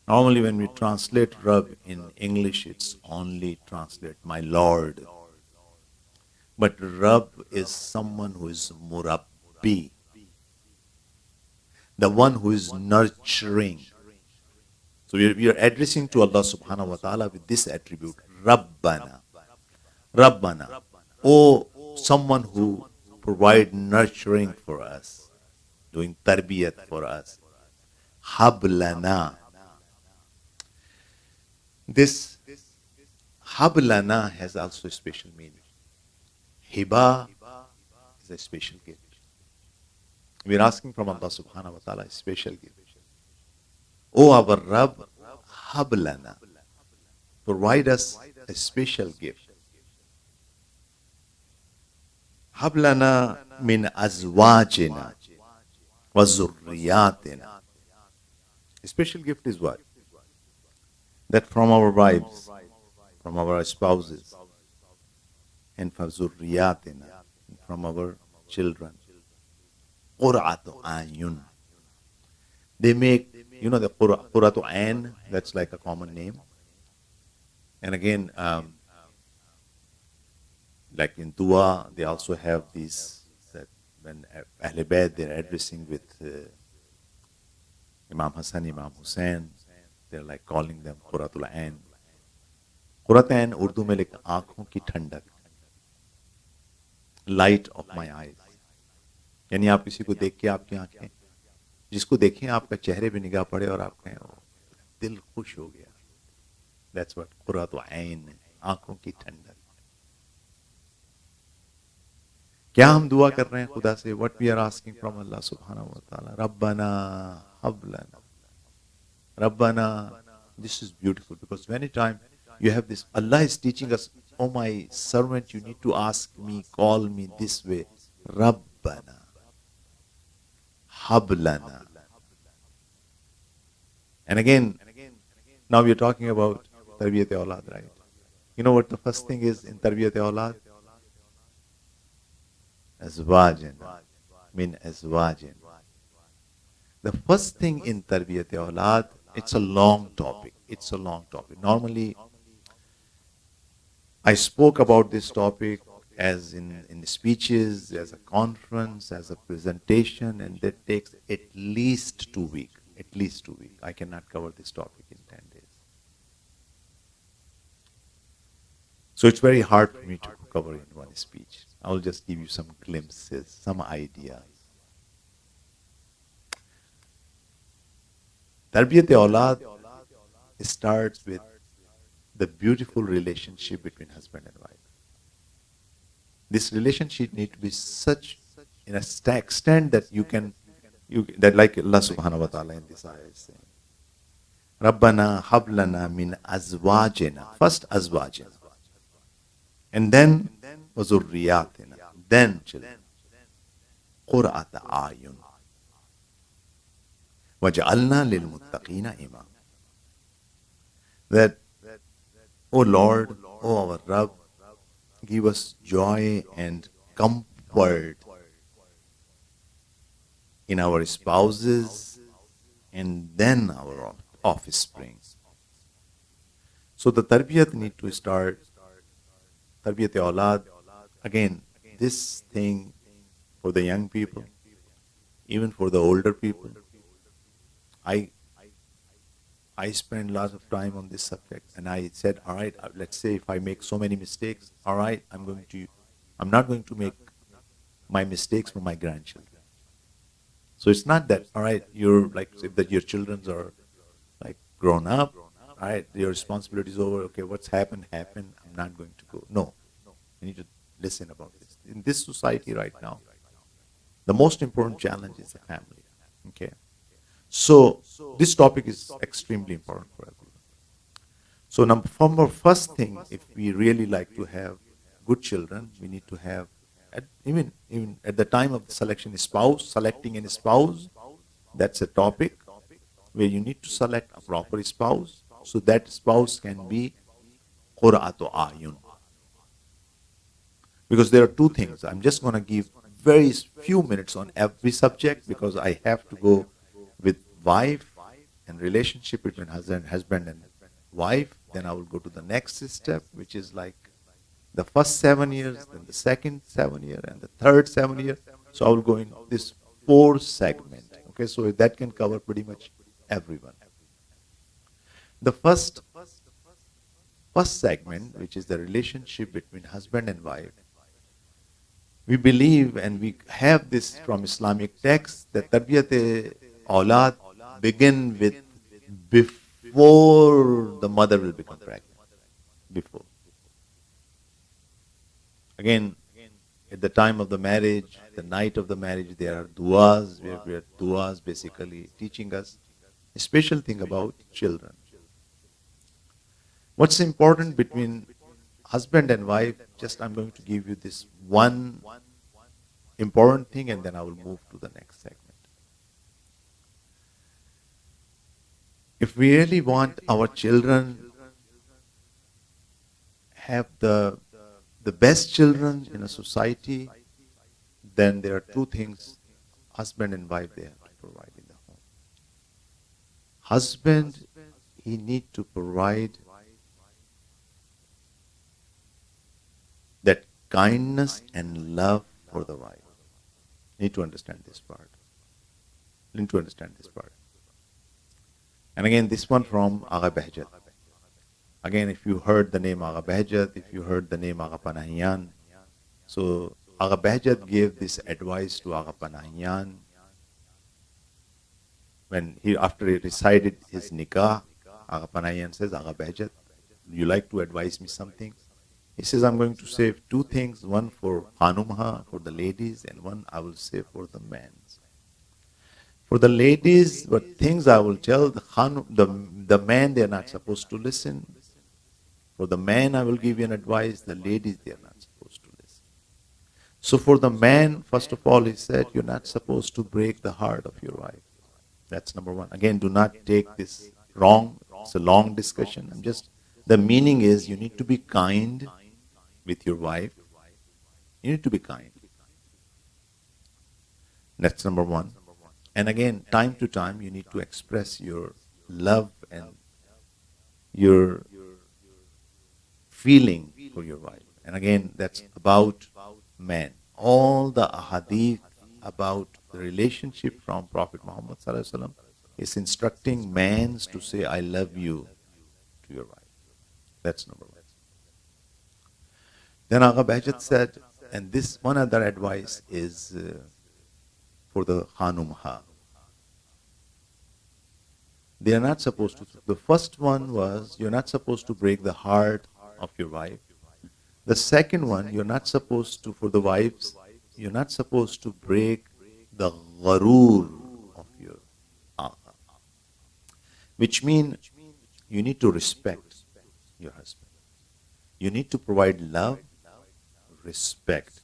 Normally when we translate Rabb in English, it's only translate my Lord. But Rabb is someone who is Murabbi. the one who is nurturing. So we are addressing to Allah subhanahu wa ta'ala with this attribute, Rabbana. Rabbana. Oh, someone who provide nurturing for us, doing tarbiyat for us. Hablana. This Hablana has also a special meaning. Hiba is a special gift. We are asking from Allah subhanahu wa ta'ala a special gift. O our Rabb, Hablana. Provide us a special gift. Hablana min azwajina wa zurriyatina. A special gift is what? That from our wives, from our spouses, and from zurriyatina, from our children. Qur'atu ayun. They make, the Qur'atu ayn, that's like a common name. And again, like in dua, they also have these, that when Ahl Bayt, they're addressing with Imam Hassan, Imam Hussain, they're like calling them Qur'atul Ain. Qur'at Ain, Urdu mein like aankhon ki thandak, light of my eyes. यानी आप किसी को देख के आपकी आंखें, जिसको देखें आपका चेहरे पे निगाह पड़े और आप कहें दिल खुश हो गया. That's what Qur'atul Ain, आंखों की ठंडक. क्या हम दुआ कर रहे हैं खुदा से? What we are asking from Allah subhanahu wa ta'ala. Rabbana hablana. Rabbana. This is beautiful because many times you have this, Allah is teaching us, oh my servant, you need to ask me, call me this way. Rabbana. Hablana. And again, now we are talking about Tarbiyat-e-Awlad, right? You know what the first thing is in Tarbiyat-e-Awlad? Azwajin. Min azwajin. The first thing in Tarbiyat-e-Awlad, it's a long topic. It's a long topic. Normally, I spoke about this topic as in speeches, as a conference, as a presentation, and that takes at least 2 weeks. At least 2 weeks. I cannot cover this topic in 10 days. So it's very hard for me to cover in one speech. I will just give you some glimpses, some ideas. Tarbiyat-e-Awlad starts with the beautiful relationship between husband and wife. This relationship needs to be such in a extent that that like Allah subhanahu wa ta'ala in this ayah is saying, Rabbana hablana min azwajina. First azwajina. And then wazurriyatina. Then children. Qur'ata ayun. Waj'alna lil muttaqina imam. That, O Lord, O our Rabb, give us joy and comfort in our spouses and then our offspring. So the tarbiyat need to start, Tarbiyat-e-Awlad, again, this thing for the young people, even for the older people. I spend lots of time on this subject, and I said, all right, let's say if I make so many mistakes, all right, I'm not going to make my mistakes for my grandchildren. So it's not that, all right, you're like, if that your children are like grown up, all right, your responsibility is over, okay, what's happened, I'm not going to go. No, you need to listen about this. In this society right now, the most important challenge is the family, okay? So this topic is extremely important for everyone. So first thing, if we really like to have good children, we need to have, even at the time of the selecting a spouse, that's a topic where you need to select a proper spouse, so that spouse can be Qur'atu ayun. Because there are two things. I'm just going to give very few minutes on every subject because I have to go with wife and relationship between husband and wife. Then I will go to the next step, which is like the first 7 years, then the second 7 year, and the third 7 year. So I will go in this 4 segment. Okay, so that can cover pretty much everyone. The first segment, which is the relationship between husband and wife, we believe and we have this from Islamic texts that tarbiyat-e-aulad begin with before the mother will become pregnant. Before. Again, at the time of the marriage, the night of the marriage, there are du'as, where du'as basically teaching us a special thing about children. What's important between husband and wife, just I'm going to give you this one important thing and then I will move to the next segment. If we really want our children have the best children in a society, then there are two things husband and wife they have to provide in the home. Husband, he need to provide that kindness and love for the wife. Need to understand this part. Need to understand this part. And again, this one from Agha Behjat. Again, if you heard the name Agha Behjat, if you heard the name Agha Panahiyan, so Agha Behjat gave this advice to Agha Panahiyan when after he recited his nikah. Agha Panahiyan says, Agha Behjat, you like to advise me something? He says, I'm going to say two things, one for Khanumha, for the ladies, and one I will say for the men. For the ladies, what things I will tell, the men, they are not supposed to listen. For the man, I will give you an advice, the ladies, they are not supposed to listen. So for the man, first of all, he said, you're not supposed to break the heart of your wife. That's number one. Again, do not take this wrong. It's a long discussion. The meaning is you need to be kind with your wife. You need to be kind. That's number one. And again, time to time, you need to express your love and your feeling for your wife. And again, that's about man. All the ahadith about the relationship from Prophet Muhammad ﷺ is instructing men to say, I love you to your wife. That's number one. Then Agha Behjat said, and this one other advice is for the Khanumha. They are not supposed to. The first one was, you're not supposed to break the heart of your wife. The second one, you're not supposed to, for the wives, you're not supposed to break the gharoor of your agha. Which means you need to respect your husband. You need to provide love, respect.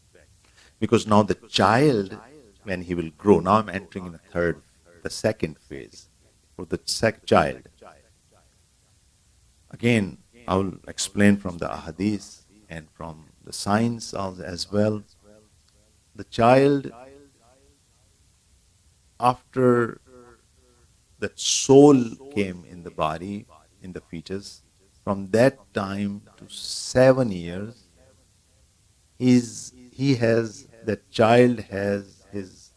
Because now the child, when he will grow, now I'm entering in the second phase for the child. Again, I will explain from the ahadith and from the science as well. The child, after the soul came in the body, in the fetus, from that time to 7 years, that child has his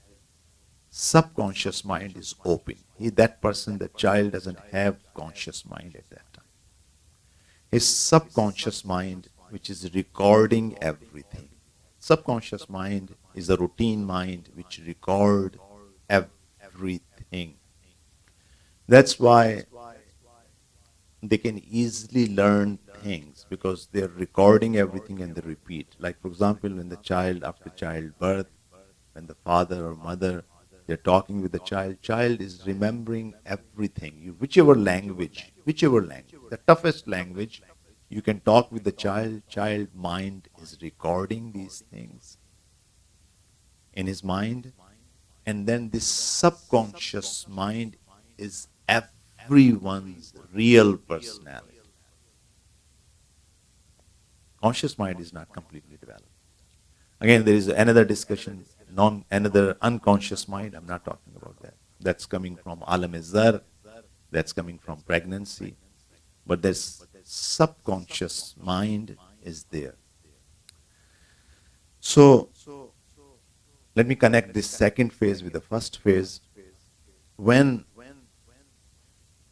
subconscious mind is open. That child doesn't have conscious mind at that time. His subconscious mind, which is recording everything. Subconscious mind is a routine mind which record everything. That's why they can easily learn things because they're recording everything and they repeat. Like for example, when the child, after childbirth, when the father or mother, they're talking with the child is remembering everything. Whichever language, the toughest language, you can talk with the child mind is recording these things in his mind. And then this subconscious mind is everyone's real personality. Conscious mind is not completely developed. Again, there is another discussion, another unconscious mind. I'm not talking about that. That's coming from alam-e-zar. That's coming from pregnancy. But this subconscious mind is there. So, let me connect this second phase with the first phase. when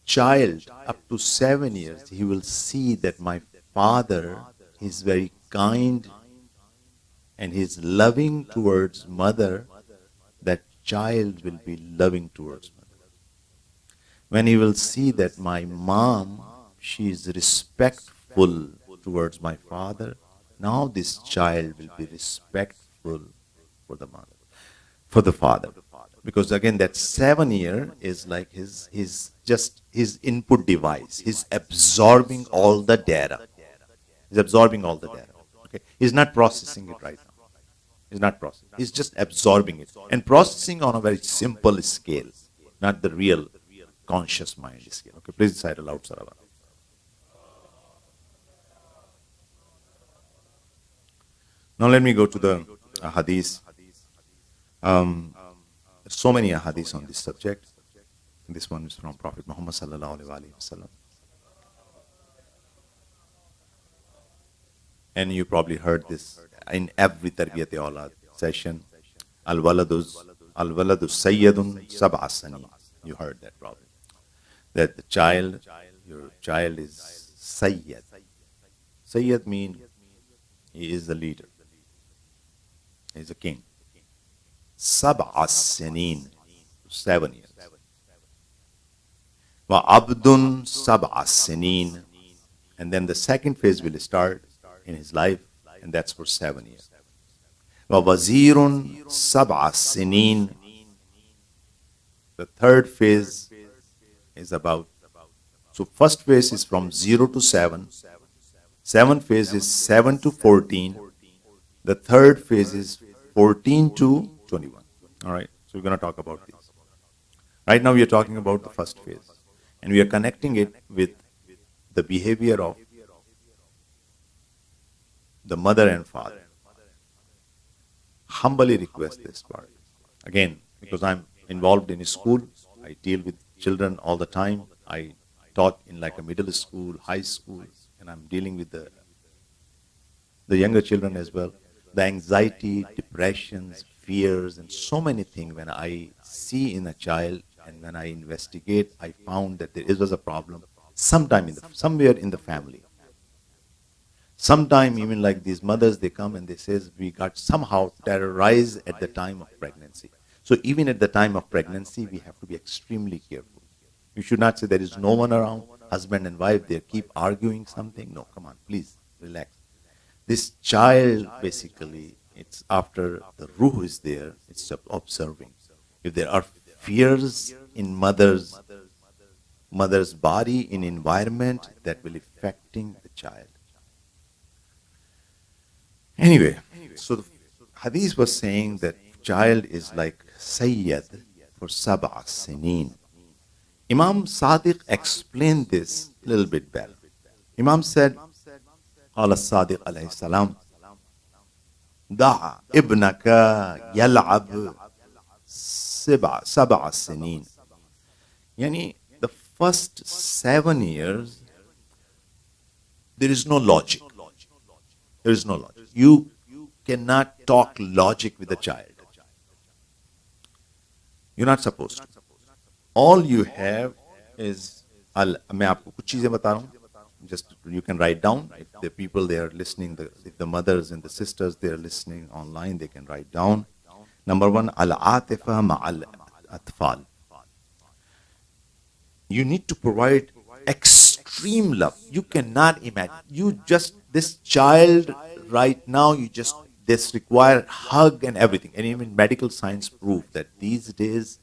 child up to 7 years, he will see that my father is very kind and he's loving towards mother, that child will be loving towards mother. When he will see that my mom, she is respectful towards my father, now this child will be respectful for the mother, for the father. Because again, that 7 year is like his input device. He's absorbing all the data. He's absorbing all the data. Okay, he's not processing it right now. He's not processing. He's just absorbing it and processing on a very simple scale, not the real conscious mind scale. Okay, please recite aloud, Sarava. Now let me go to the hadith. So many hadiths on this subject. This one is from Prophet Muhammad sallallahu alaihi wasallam. And you probably heard this in every Tarbiyat Aulad session. Al-waladu sayyadun sab'a sanin. You heard that probably. That the child, your child is sayyad. Sayyad means he is the leader. He is a king. Sab'a sanin, 7 years. Wa abdun sab'a sanin. And then the second phase will start in his life, and that's for 7 years. Wa wazirun sab'a sanin. The third phase is about, so first phase is from 0 to 7. Seventh phase is 7 to 14. The third phase is 14 to 21. All right, so we're going to talk about this. Right now we are talking about the first phase, and we are connecting it with the behavior of the mother and father. Humbly request this part. Again, because I'm involved in a school, I deal with children all the time. I taught in like a middle school, high school, and I'm dealing with the younger children as well. The anxiety, depressions, fears, and so many things when I see in a child and when I investigate, I found that there was a problem somewhere in the family. Sometime even like these mothers, they come and they says, we got somehow terrorized at the time of pregnancy. So even at the time of pregnancy, we have to be extremely careful. You should not say there is no one around, husband and wife, they keep arguing something. No, come on, please, relax. This child, basically, it's after the ruh is there, it's observing. If there are fears in mother's body, in environment, that will affecting the child. Anyway, so the hadith was saying that child is like Sayyad for Sab'a Sinin. Imam Sadiq explained this a little bit better. Imam said, Qala Sadiq alayhi salam, Da'a ibnaka yal'ab sab'a sinin. Yani, the first 7 years, there is no logic. There is no logic. You cannot talk logic with a child. You're not supposed to. All you have is, मैं आपको कुछ चीजें बता रहा हूँ. Just you can write down. If the people they are listening, if the mothers and the sisters they are listening online, they can write down. Number one, al-atifa ma'al atfal. You need to provide extreme love. You cannot imagine. This child right now, this require hug and everything. And even medical science prove that these days,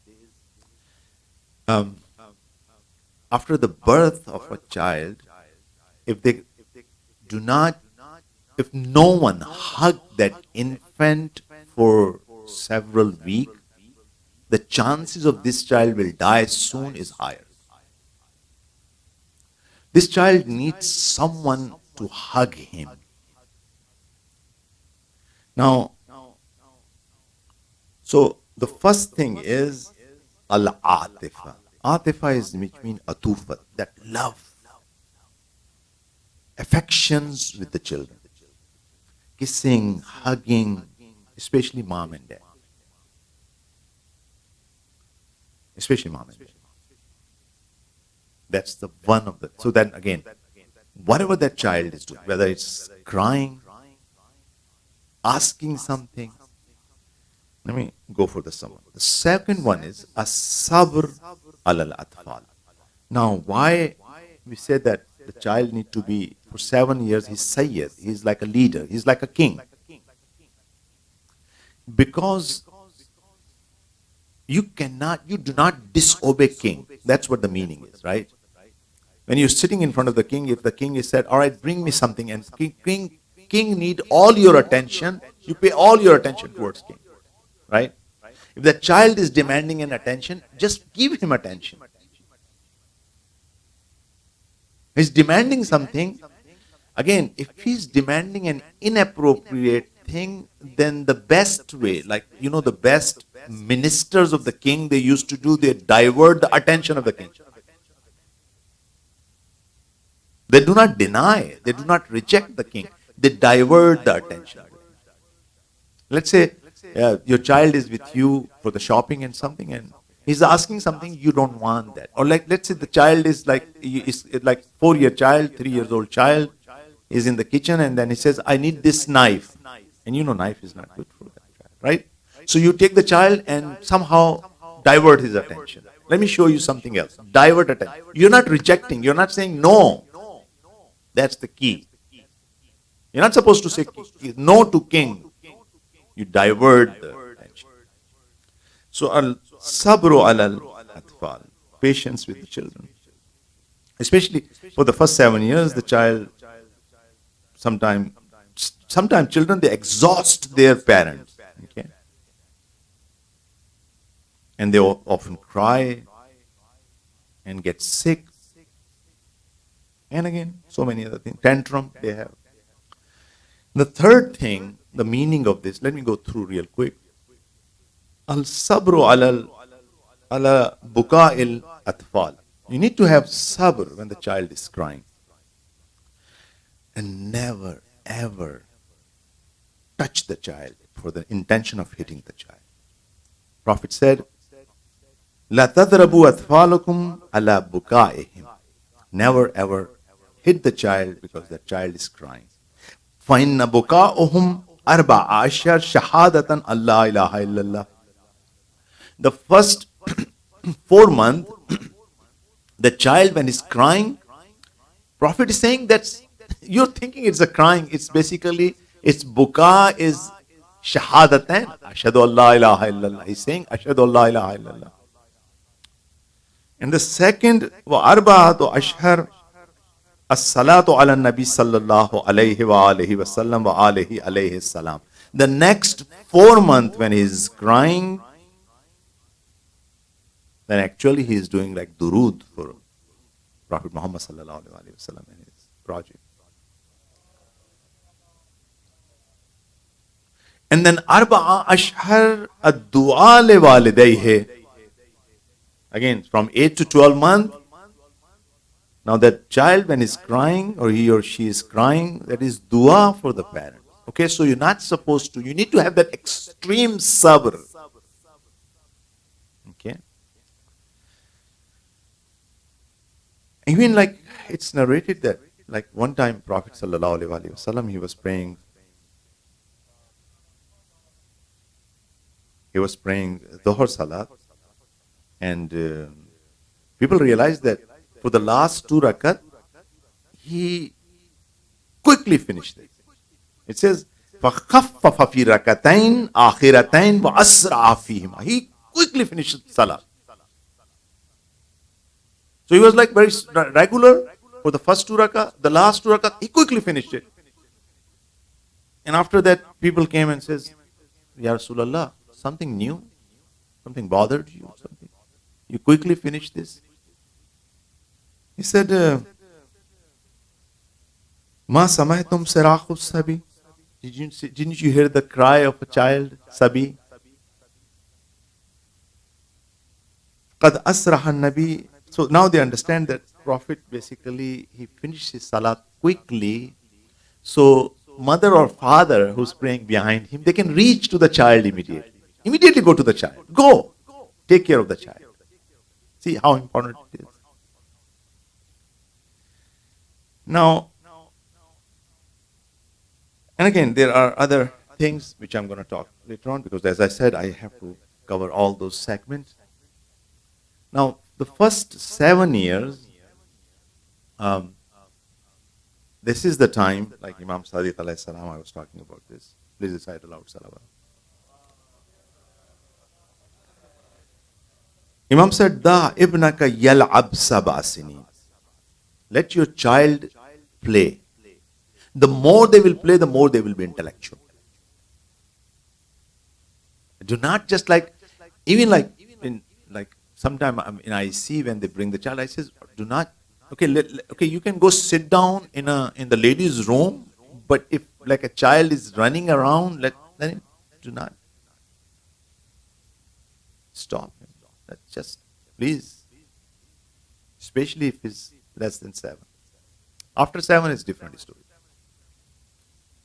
after the birth of a child, if no one hug that infant for several weeks, the chances of this child will die soon is higher. This child needs someone to hug him. Now, so the first thing is al-atifa. Atifa is which means atufa, that love, affections with the children, kissing, hugging, especially mom and dad. especially mom and dad. That's the one of the. So then again, whatever that child is doing, whether it's crying, asking something, let me go for the second one. The second one is as-sabr alal atfal. Now, why we say that the child need to be, for 7 years, he's Sayyid, he's like a leader, he's like a king. Because you do not disobey king. That's what the meaning is, right? When you're sitting in front of the king, if the king is said, all right, bring me something, and king need all your attention, you pay all your attention towards king, right? If the child is demanding an attention, just give him attention. He's demanding something. Again, if he's demanding an inappropriate thing, then the best way, like, the best ministers of the king, they used to do, they divert the attention of the king. They do not deny, they do not reject the king. They divert the attention. Let's say your child is with you for the shopping and something, and he's asking something, you don't want that. Or let's say the child is like 4-year child, 3 years old child, is in the kitchen, and then he says, I need this knife. And knife is not good for that child, right? So you take the child and somehow divert his attention. Let me show you something else. Divert attention. You're not rejecting, you're not saying no. That's the key. You're not supposed to say no to king. You divert the attention. So al-sabru al-atfal, patience with the children. Especially for the first 7 years, the child, sometimes children, they exhaust their parents. Okay? And they often cry and get sick. And again, so many other things. Tantrum they have. The third thing, the meaning of this, let me go through real quick. Al-sabru ala buka'il atfal. You need to have sabr when the child is crying. And never, ever touch the child for the intention of hitting the child. Prophet said, La tadrabu atfalakum ala buka'ihim. Never ever hit the child because the child is crying. فَإِنَّ بُكَاؤُهُمْ أَرْبَعَ عَشَرَ شَهَادَةً أَلَّا إِلَهَ إِلَّا اللَّهِ. The first 4 months, the child when he's crying, Prophet is saying that you're thinking it's a crying. It's basically, its buka is shahadatan. Ashhadu Allah ilaha illallah. He's saying Ashhadu Allah ilaha illallah. And the second, وَأَرْبَعَةُ أَشْهَرَ الصَّلَاةُ عَلَى النَّبِي صَلَّى اللَّهُ عَلَيْهِ وَآلِهِ وَسَلَّمَ وَآلِهِ عَلَيْهِ السَّلَامُ. The next 4 months when he is crying, then actually he is doing like durood for Prophet Muhammad sallallahu alaihi wasallam and his project. And then arba'a ashhar ad-du'a li walidayhi. Again, from 8 to 12 months. Now that child when he's crying or he or she is crying, that is dua for the parents. Okay, so you're not supposed to, you need to have that extreme sabr. Okay. Even like it's narrated that like one time Prophet sallallahu alaihi wasallam, he was praying Dhuhr Salat, and people realized that for the last 2 rakat, he quickly finished it. It says, فَخَفَّفَ فِي رَكَتَيْنِ آخِرَتَيْنِ وَأَسْرَعَ فِيهِمَا. He quickly finished Salah. So he was like very regular for the first 2 rakat, the last 2 rakat, he quickly finished it. And after that, people came and says, Ya Rasulallah, something new? Something bothered you? Something? You quickly finished this? He said, Ma samaitum sirahu sabi. Didn't you hear the cry of a child, Sabi? Qad asraha nabi. So now they understand that Prophet basically, he finished his salat quickly. So mother or father who's praying behind him, they can reach to the child immediately. Immediately go to the child. Go. Take care of the child. See how important it is. Now, and again, there are other things which I'm going to talk later on because, as I said, I have to cover all those segments. Now, the first 7 years, this is the time, like Imam Sadiq alayhi salam, I was talking about this. Please recite aloud salawat. Imam said, Da ibnaka yal'ab sab'asini. Let your child play. The more they will play, the more they will be intellectual. Do not just sometime I see when they bring the child, I says, do not, okay, you can go sit down in the ladies' room, but if like a child is running around, then do not stop him. That's just, please, especially if he's less than 7. After 7, it's different story.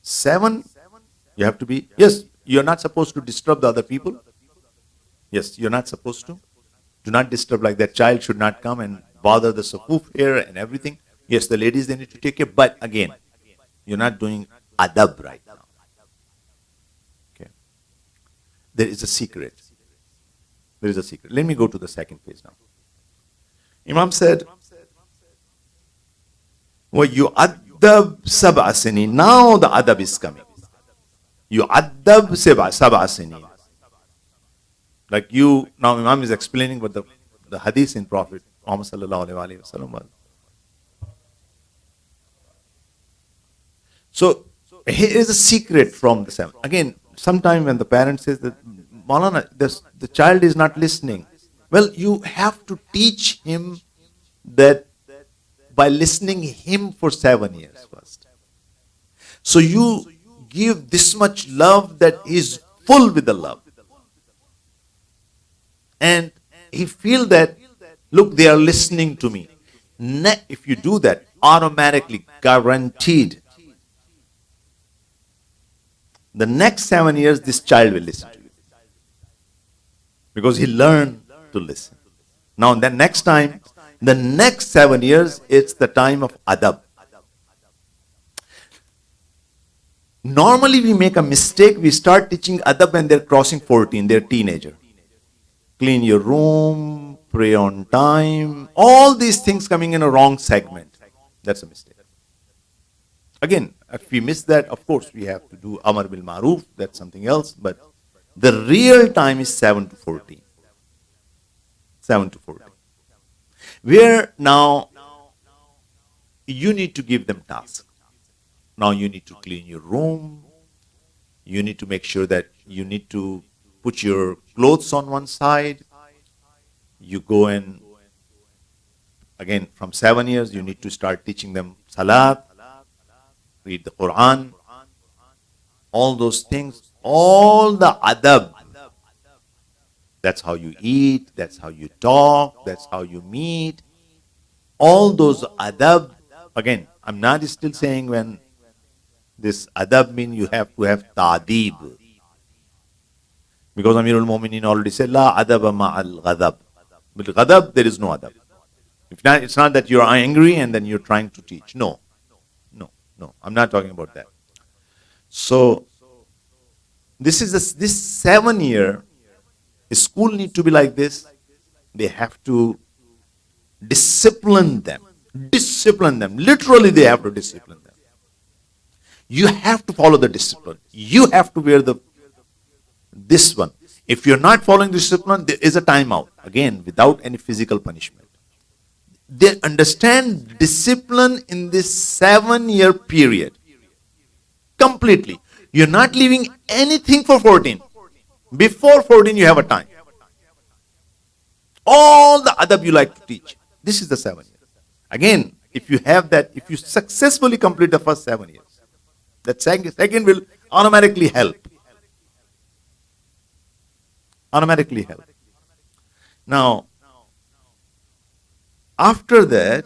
7, you have to be, yes, you're not supposed to disturb the other people. Yes, you're not supposed to. Do not disturb, like that child should not come and bother the sufuf here and everything. Yes, the ladies, they need to take care, but again, you're not doing adab right now. Okay. There is a secret. There is a secret. Let me go to the second page now. Imam said, وَيُعَدَّبْ سَبْعَ سِنِينَ. Now the adab is coming. يُعَدَّبْ سَبْعَ سِنِينَ. Like now Imam is explaining what the hadith in Prophet Muhammad sallallahu alayhi wa sallam was. So here is a secret from the 7. Again, sometime when the parent says that, Moulana, the child is not listening. Well, you have to teach him that by listening him for 7 years first. So you give this much love that is full with the love. And he feel that, look, they are listening to me. If you do that, automatically, guaranteed, the next 7 years, this child will listen to you. Because he learned to listen. Now, the next time, the next 7 years, it's the time of adab. Normally, we make a mistake. We start teaching adab when they're crossing 14. They're teenager. Clean your room, pray on time. All these things coming in a wrong segment. That's a mistake. Again, if we miss that, of course, we have to do Amar bil Maruf. That's something else. But the real time is 7 to 14. 7 to 14. Where now you need to give them tasks. Now you need to clean your room. You need to make sure that you need to put your clothes on one side. You go and, again, from 7 years, you need to start teaching them salat, read the Quran, all those things, all the adab. That's how you eat, that's how you talk, that's how you meet. All those adab, again, I'm not still saying when this adab means you have to have ta'deeb. Because Amirul Mu'mineen already said, La adaba ma'al ghadab. With ghadab, there is no adab. It's not that you're angry and then you're trying to teach. No. I'm not talking about that. So, this 7 year, school need to be like this. They have to discipline them. Discipline them. Literally, they have to discipline them. You have to follow the discipline. You have to wear this one. If you're not following the discipline, there is a timeout. Again, without any physical punishment. They understand discipline in this 7 year period. Completely. You're not leaving anything for 14. Before 14, you have a time. All the adab you like to teach. This is the 7 years. Again, if you have that, if you successfully complete the first 7 years, that second will automatically help. Automatically help. Now, after that,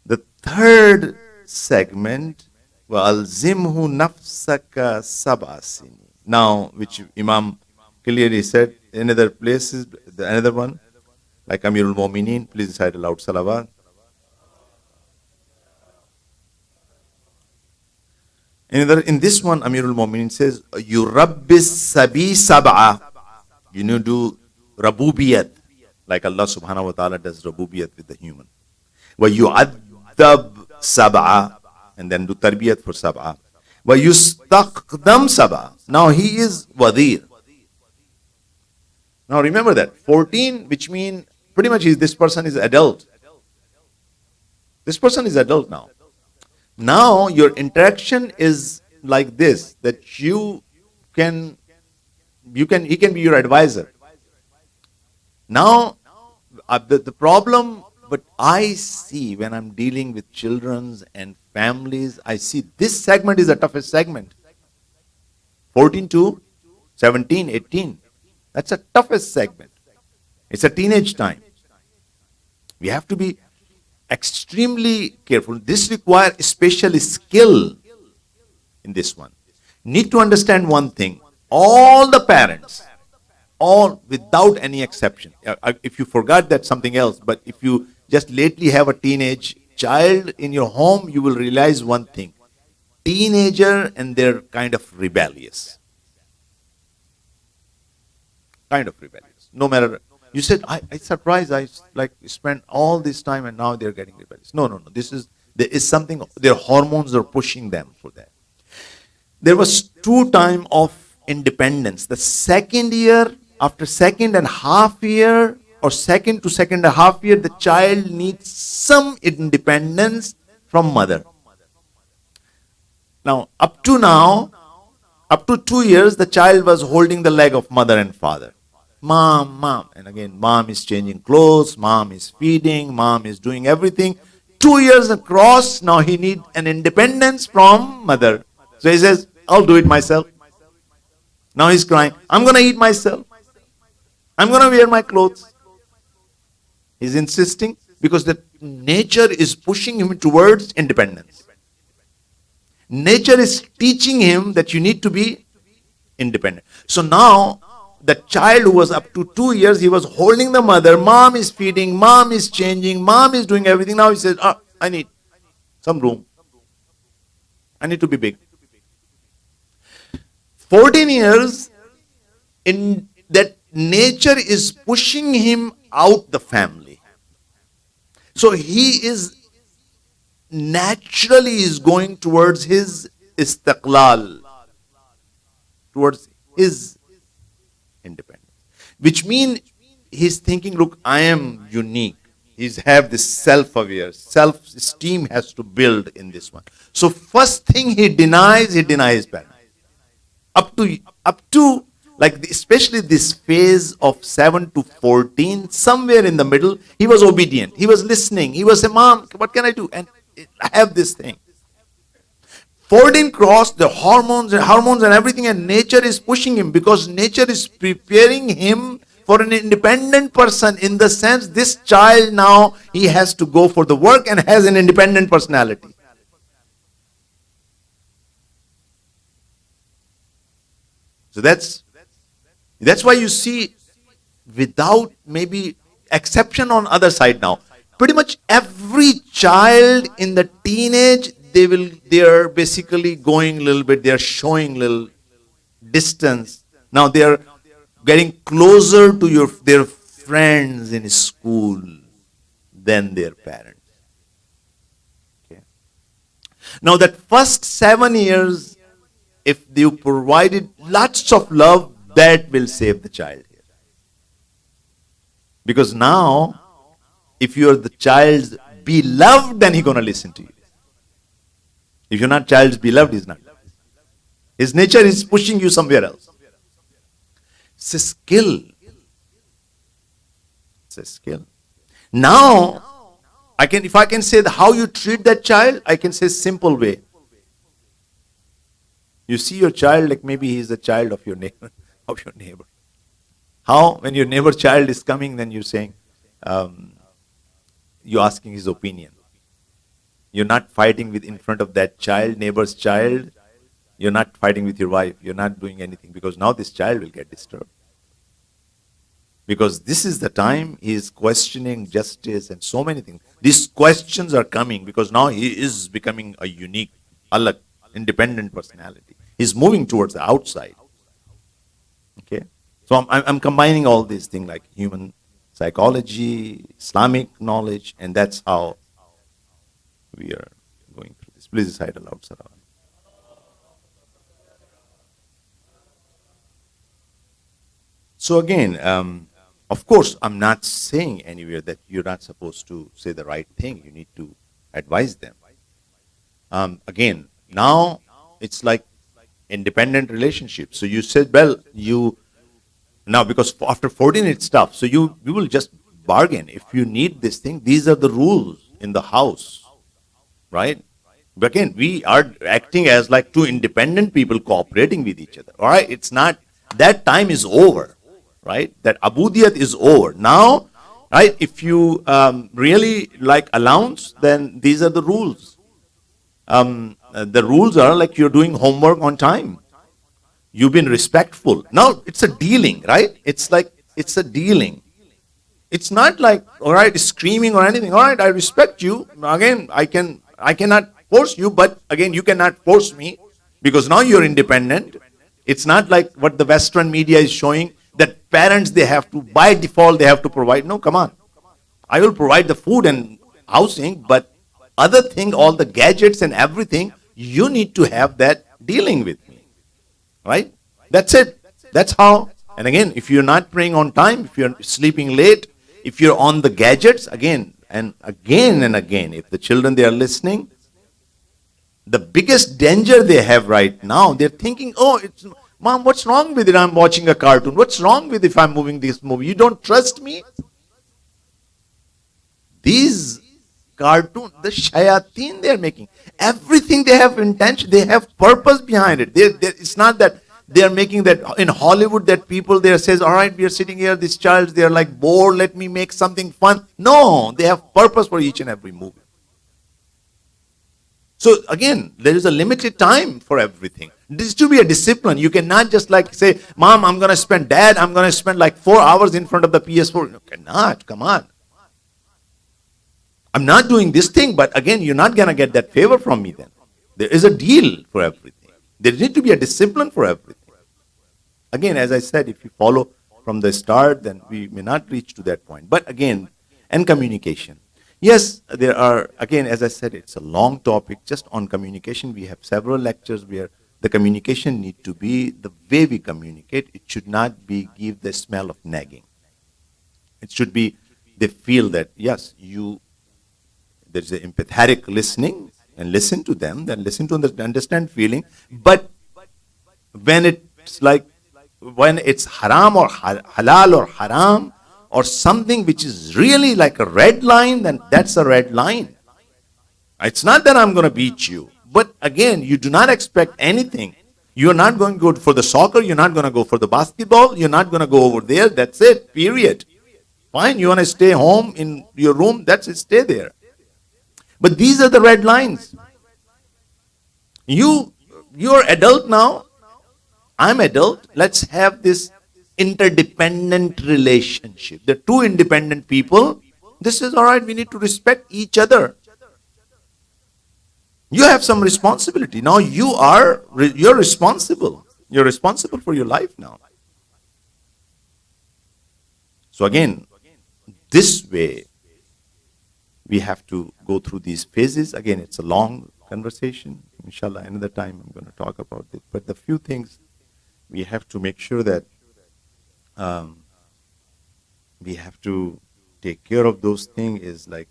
the third segment, وَأَلْزِمْهُ نَفْسَكَ سَبْعَ سِنِينَ. Now, which Imam clearly said, another place is another one. like Amirul Mu'mineen, please recite aloud salawat. In this one, Amirul Mu'mineen says, Yurabbis sabi sab'a. You need to do rabubiyat, like Allah subhanahu wa ta'ala does rabubiyat with the human. Wa yu'addab sab'a, and then do tarbiyat for sab'a. Wa yustaqdam sab'a. Now he is wadir. Now remember that 14, which means pretty much this person is adult. This person is adult now. Now your interaction is like this, that he can be your advisor. Now the problem, but I see when I'm dealing with children and families, I see this segment is the toughest segment. 14 to 17, 18. That's the toughest segment. It's a teenage time. We have to be extremely careful. This requires special skill in this one. Need to understand one thing. All the parents, all without any exception. If you forgot, that's something else. But if you just lately have a teenage child in your home, you will realize one thing. Teenager and they're kind of rebellious. Kind of rebellious. No matter. You said, I surprised, I spent all this time and now they're getting rebellious. No. There is something, their hormones are pushing them for that. There was 2 times of independence. The second year, after second and half year, or second to second and a half year, the child needs some independence from mother. Now, up to 2 years, the child was holding the leg of mother and father. Mom. And again, mom is changing clothes, mom is feeding, mom is doing everything. 2 years across, now he needs an independence from mother. So he says, I'll do it myself. Now he's crying, I'm going to eat myself. I'm going to wear my clothes. He's insisting because the nature is pushing him towards independence. Nature is teaching him that you need to be independent. So now, the child who was up to 2 years, he was holding the mother. Mom is feeding, mom is changing, mom is doing everything. Now he says, I need some room. I need to be big. 14 years, in that nature is pushing him out the family. So he is naturally is going towards his istiqlal, towards his independence, which means he's thinking, look, I am unique. He's have this self-aware, self-esteem has to build in this one. So first thing he denies his parents. Up to like especially this phase of 7 to 14, somewhere in the middle, he was obedient. He was listening. He was saying, Mom, what can I do? And I have this thing. 14 cross, the hormones and everything, and nature is pushing him because nature is preparing him for an independent person, in the sense this child now, he has to go for the work and has an independent personality. So that's why you see, without maybe exception on other side now, pretty much every child in the teenage, they are basically going a little bit, they are showing a little distance. Now they are getting closer to their friends in school than their parents. Okay. Now that first 7 years, if you provided lots of love, that will save the child here. Because now, if you are the child's beloved, then he's going to listen to you. If you're not child's beloved, he's not. His nature is pushing you somewhere else. It's a skill. It's a skill. Now, if I can say how you treat that child, I can say simple way. You see your child like maybe he's the child of your neighbor. How? When your neighbor child is coming, then you're saying, you're asking his opinion. You're not fighting in front of that child, neighbor's child. You're not fighting with your wife. You're not doing anything because now this child will get disturbed. Because this is the time he is questioning justice and so many things. These questions are coming because now he is becoming a unique, alag, independent personality. He's moving towards the outside. Okay? So I'm combining all these things like human psychology, Islamic knowledge, and that's how we are going through this. Please recite aloud, Sarah. So again, of course, I'm not saying anywhere that you're not supposed to say the right thing. You need to advise them. Again, now it's like independent relationship. So you said, well, now because after 14 it's tough. So you will just bargain. If you need this thing, these are the rules in the house, right? But again, we are acting as like two independent people cooperating with each other. All right, it's not, that time is over, right? That abudiyat is over. Now, right, if you really like allowance, then these are the rules. The rules are like you're doing homework on time. You've been respectful. Now it's a dealing, right? It's like, it's a dealing. It's not like, all right, screaming or anything. All right, I respect you. Again, I cannot force you, but again, you cannot force me because now you're independent. It's not like what the Western media is showing that parents, they have to, by default, they have to provide. No, come on. I will provide the food and housing, but other thing, all the gadgets and everything, you need to have that dealing with me. Right? That's it. That's how. And again, if you're not praying on time, if you're sleeping late, if you're on the gadgets, again and again and again, if the children, they are listening, the biggest danger they have right now, they're thinking, oh, Mom, what's wrong with it? I'm watching a cartoon. What's wrong with if I'm moving this movie? You don't trust me? These cartoon, the shayateen they are making, everything they have intention, they have purpose behind it. It's not that they are making that in Hollywood that people there says, all right, we are sitting here, this child, they are like bored, let me make something fun. No, they have purpose for each and every movie. So again, there is a limited time for everything. This is to be a discipline. You cannot just like say, Mom, I'm going to spend, Dad, I'm going to spend like 4 hours in front of the PS4. You cannot, come on. I'm not doing this thing, but again, you're not going to get that favor from me then. There is a deal for everything. There needs to be a discipline for everything. Again, as I said, if you follow from the start, then we may not reach to that point. But again, and communication. Yes, there are, again, as I said, it's a long topic. Just on communication, we have several lectures where the communication need to be the way we communicate. It should not be give the smell of nagging. It should be, they feel that, yes, there's an empathetic listening, and listen to them, then listen to understand feeling. But when it's like, when it's haram or halal or haram, or something which is really like a red line, then that's a red line. It's not that I'm going to beat you. But again, you do not expect anything. You're not going to go for the soccer. You're not going to go for the basketball. You're not going to go over there. That's it, period. Fine, you want to stay home in your room, that's it, stay there. But these are the red lines. You're adult now. I'm adult. Let's have this interdependent relationship. The two independent people, this is all right, we need to respect each other. You have some responsibility. Now you're responsible. You're responsible for your life now. So again, this way, we have to go through these phases. Again, it's a long conversation. Inshallah, another time I'm going to talk about it. But the few things we have to make sure that we have to take care of those things is like,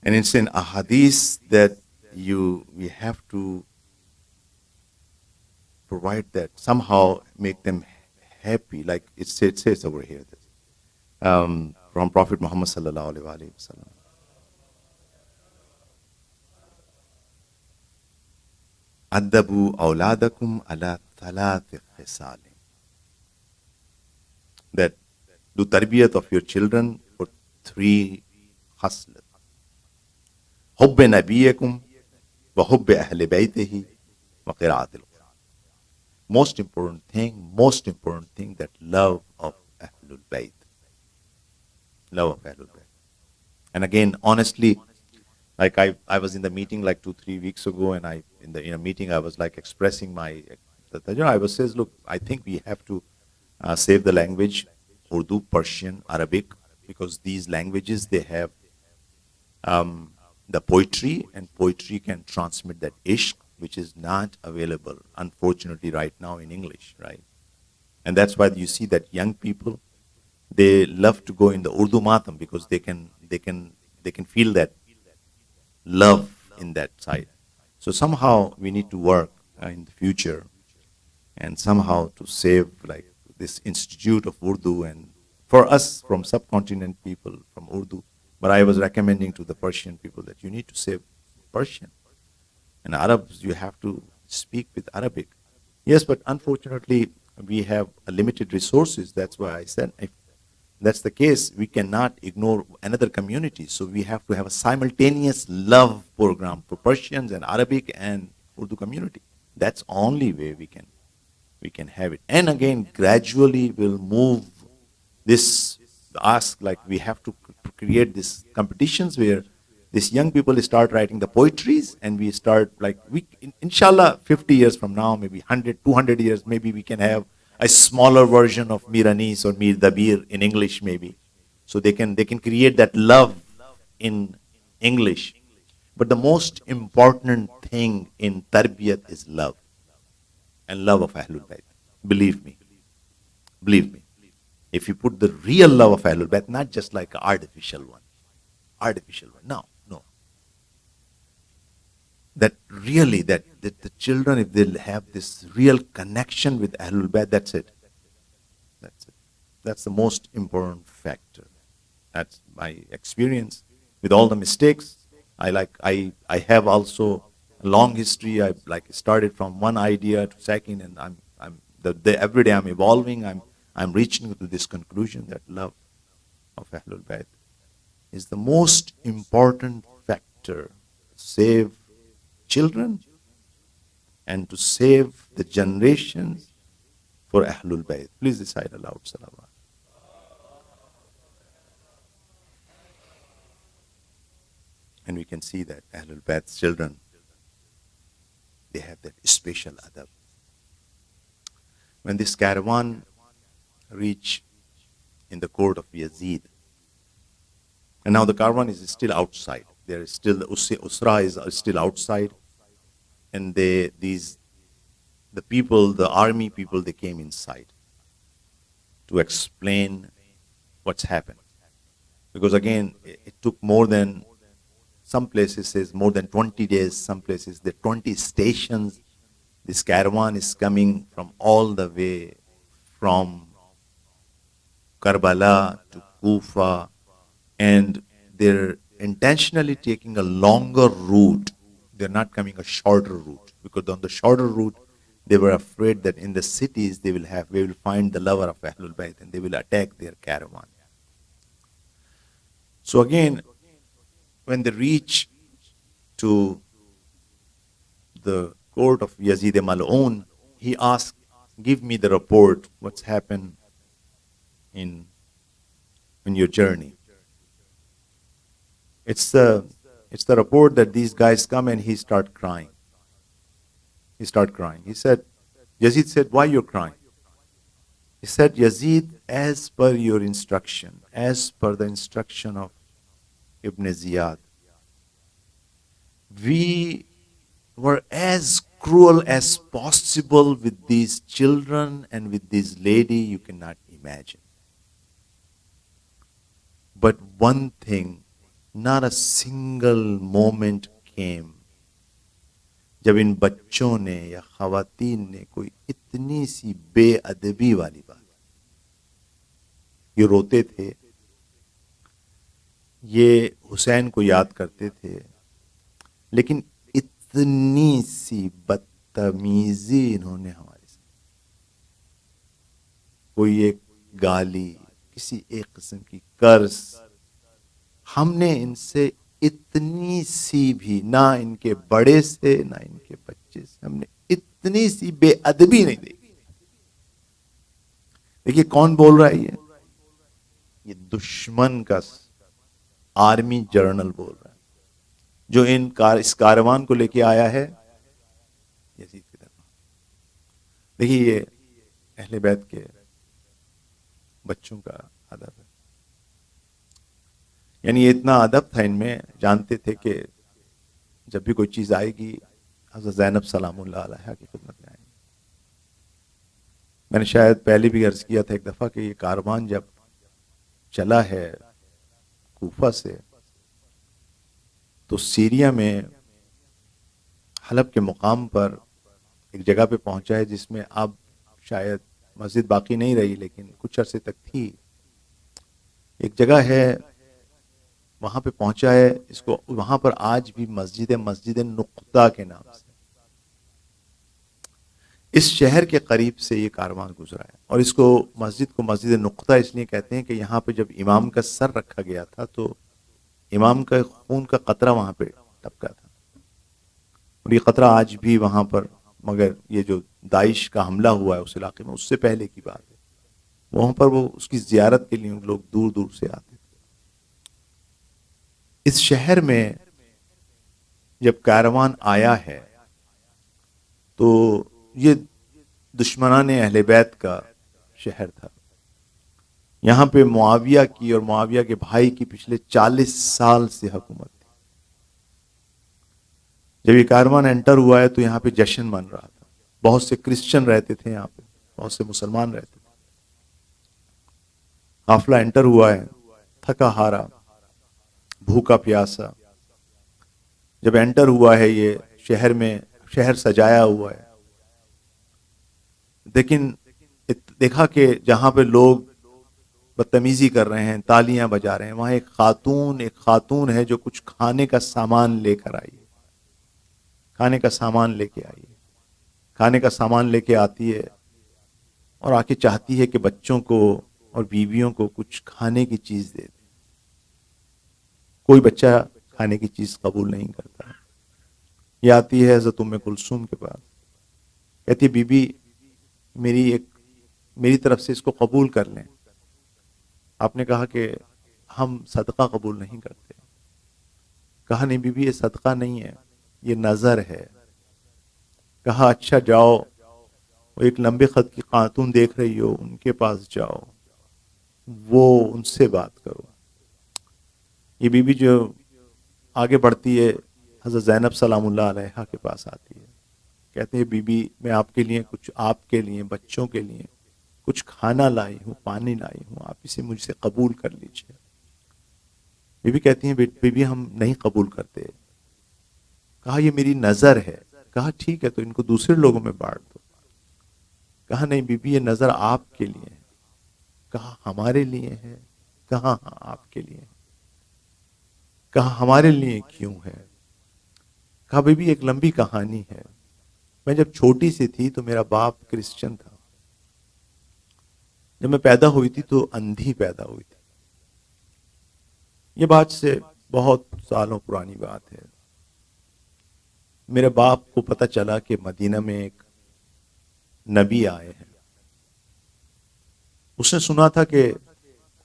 and it's in ahadith that we have to provide that, somehow make them happy. Like it says over here, from Prophet Muhammad sallallahu alaihi wasallam. Addabu awladakum ala thalath khisal. That do tarbiyat of your children for 3 khaslat. Hubb nabiyakum wa hubb ahli baytihi wa qira'at al-Quran. Most important thing, that love of Ahlul Bayt. Love of Ahlul Bayt. And again, honestly, like I was in the meeting like 2-3 weeks ago, and in a meeting I was like expressing I was says, look, I think we have to save the language, Urdu, Persian, Arabic, because these languages, they have the poetry, and poetry can transmit that ishq, which is not available, unfortunately, right now in English, right? And that's why you see that young people, they love to go in the Urdu matam, because they can feel that love in that side. So somehow we need to work in the future, and somehow to save like this institute of Urdu, and for us from subcontinent people from Urdu. But I was recommending to the Persian people that you need to save Persian. And Arabs, you have to speak with Arabic. Yes, but unfortunately, we have a limited resources. That's why I said, if that's the case, we cannot ignore another community. So we have to have a simultaneous love program for Persians and Arabic and Urdu community. That's only way we can have it. And again, gradually we'll move this, ask, like we have to create these competitions where these young people start writing the poetries, and we start like, inshallah, 50 years from now, maybe 100, 200 years, maybe we can have a smaller version of Mir Anis or Mir Dabir in English maybe. So they can create that love in English. But the most important thing in tarbiyat is love. And love of Ahlul Bayt. Believe me. If you put the real love of Ahlul Bayt, not just like an artificial one. No. That really, that the children, if they have this real connection with Ahlul Bayt, that's it. That's the most important factor. That's my experience. With all the mistakes, I have also a long history. I like started from one idea to second, and every day I'm evolving. I'm reaching to this conclusion that love of Ahlul Bayt is the most important factor to save children and to save the generations for Ahlul Bayt. Please recite aloud salawat. And we can see that Ahlul Bayt's children, they have that special adab. When this caravan reached in the court of Yazid, and now the caravan is still outside. There is still, the Usra is still outside, and the army people, they came inside to explain what's happened. Because again, it took more than, some places says more than 20 days, some places the 20 stations. This caravan is coming from all the way from Karbala to Kufa, and they're intentionally taking a longer route. They're not coming a shorter route, because on the shorter route, they were afraid that in the cities they will find the lover of Ahlul Bayt and they will attack their caravan. So again, when they reach to the court of Yazid Mal'un, he asked, give me the report, what's happened in your journey. It's the report that these guys come and he start crying. He said, Yazid said, why you're crying? He said, Yazid, as per your instruction, as per the instruction of Ibn Ziyad, we were as cruel as possible with these children and with this lady, you cannot imagine. But one thing, not a single moment came जब इन बच्चों ने या ख़वातीन ने कोई इतनी सी बेअदबी वाली बात, ये रोते थे, ये हुसैन को याद करते थे, लेकिन इतनी सी बदतमीजी इन्होंने हमारे साथ, कोई एक गाली, किसी एक किस्म की कर्ज, हमने इनसे इतनी सी भी, ना इनके बड़े से ना इनके बच्चे से, हमने इतनी सी बेअदबी नहीं देखी. دیکھیے کون بول رہا ہے یہ دشمن کا آرمی جنرل بول رہا ہے، جو اس کاروان کو لے کے آیا ہے یزید کی طرف۔ دیکھیے یہ اہل بیت کے بچوں کا ادب ہے، یعنی یہ اتنا ادب تھا ان میں، جانتے تھے کہ جب بھی کوئی چیز آئے گی حضرت زینب سلام اللہ علیہا کی خدمت میں آئیں گے۔ میں نے شاید پہلے بھی عرض کیا تھا ایک دفعہ کہ یہ کاروان جب چلا ہے کوفہ سے تو سیریا میں حلب کے مقام پر ایک جگہ پہ پہنچا ہے جس میں اب شاید مسجد باقی نہیں رہی لیکن کچھ عرصے تک تھی، ایک جگہ ہے وہاں پہ پہنچا ہے، اس کو وہاں پر آج بھی مسجد نقطہ کے نام سے، اس شہر کے قریب سے یہ کاروان گزرا ہے، اور اس کو مسجد نقطہ اس لیے کہتے ہیں کہ یہاں پہ جب امام کا سر رکھا گیا تھا تو امام کا خون کا قطرہ وہاں پہ ٹپکا تھا، اور یہ قطرہ آج بھی وہاں پر، مگر یہ جو داعش کا حملہ ہوا ہے اس علاقے میں اس سے پہلے کی بات ہے، وہاں پر وہ اس کی زیارت کے لیے لوگ دور دور سے آتے تھے۔ اس شہر میں جب کاروان آیا ہے تو یہ دشمنان اہل بیت کا شہر تھا، یہاں پہ معاویہ کی اور معاویہ کے بھائی کی پچھلے 40 سال سے حکومت تھی۔ جب یہ کاروان انٹر ہوا ہے تو یہاں پہ جشن من رہا تھا، بہت سے کرسچن رہتے تھے یہاں پہ، بہت سے مسلمان رہتے تھے، قافلہ انٹر ہوا ہے، تھکا ہارا، بھوکا پیاسا، جب انٹر ہوا ہے یہ شہر میں، شہر سجایا ہوا ہے، لیکن دیکھا کہ جہاں پہ لوگ بدتمیزی کر رہے ہیں، تالیاں بجا رہے ہیں، وہاں ایک خاتون ہے جو کچھ کھانے کا سامان لے کر آئی ہے، کھانے کا سامان لے کے آئی ہے، کھانے کا سامان لے کے آتی ہے اور آ کے چاہتی ہے کہ بچوں کو اور بیویوں کو کچھ کھانے کی چیز دے دے۔ کوئی بچہ کھانے کی چیز قبول نہیں کرتا، یہ آتی ہے حضرت ام کلثوم کے پاس، کہتی ہے بی بی میری طرف سے اس کو قبول کر لیں۔ آپ نے کہا کہ ہم صدقہ قبول نہیں کرتے، کہا نہیں بی بی یہ صدقہ نہیں ہے، یہ نظر ہے۔ کہا اچھا جاؤ، وہ ایک لمبے خط کی خاتون دیکھ رہی ہو ان کے پاس جاؤ، وہ ان سے بات کرو۔ یہ بی بی جو آگے بڑھتی ہے حضرت زینب سلام اللہ علیہا کے پاس آتی ہے، کہتے ہیں بی بی میں آپ کے لیے کچھ، آپ کے لیے بچوں کے لیے کچھ کھانا لائی ہوں، پانی لائی ہوں، آپ اسے مجھ سے قبول کر لیجئے۔ بی بی کہتی ہیں بی بی ہم نہیں قبول کرتے۔ کہا یہ میری نظر ہے۔ کہا ٹھیک ہے تو ان کو دوسرے لوگوں میں بانٹ دو۔ کہا نہیں بی بی یہ نظر آپ کے لیے ہے۔ کہا ہمارے لیے ہے؟ کہا ہاں آپ کے لیے ہے۔ کہا ہمارے لیے کیوں ہے؟ کہا بی بی ایک لمبی کہانی ہے، میں جب چھوٹی سی تھی تو میرا باپ کرسچن تھا، جب میں پیدا ہوئی تھی تو اندھی پیدا ہوئی تھی۔ یہ بات سے بہت سالوں پرانی بات ہے۔ میرے باپ کو پتہ چلا کہ مدینہ میں ایک نبی آئے ہیں، اس نے سنا تھا کہ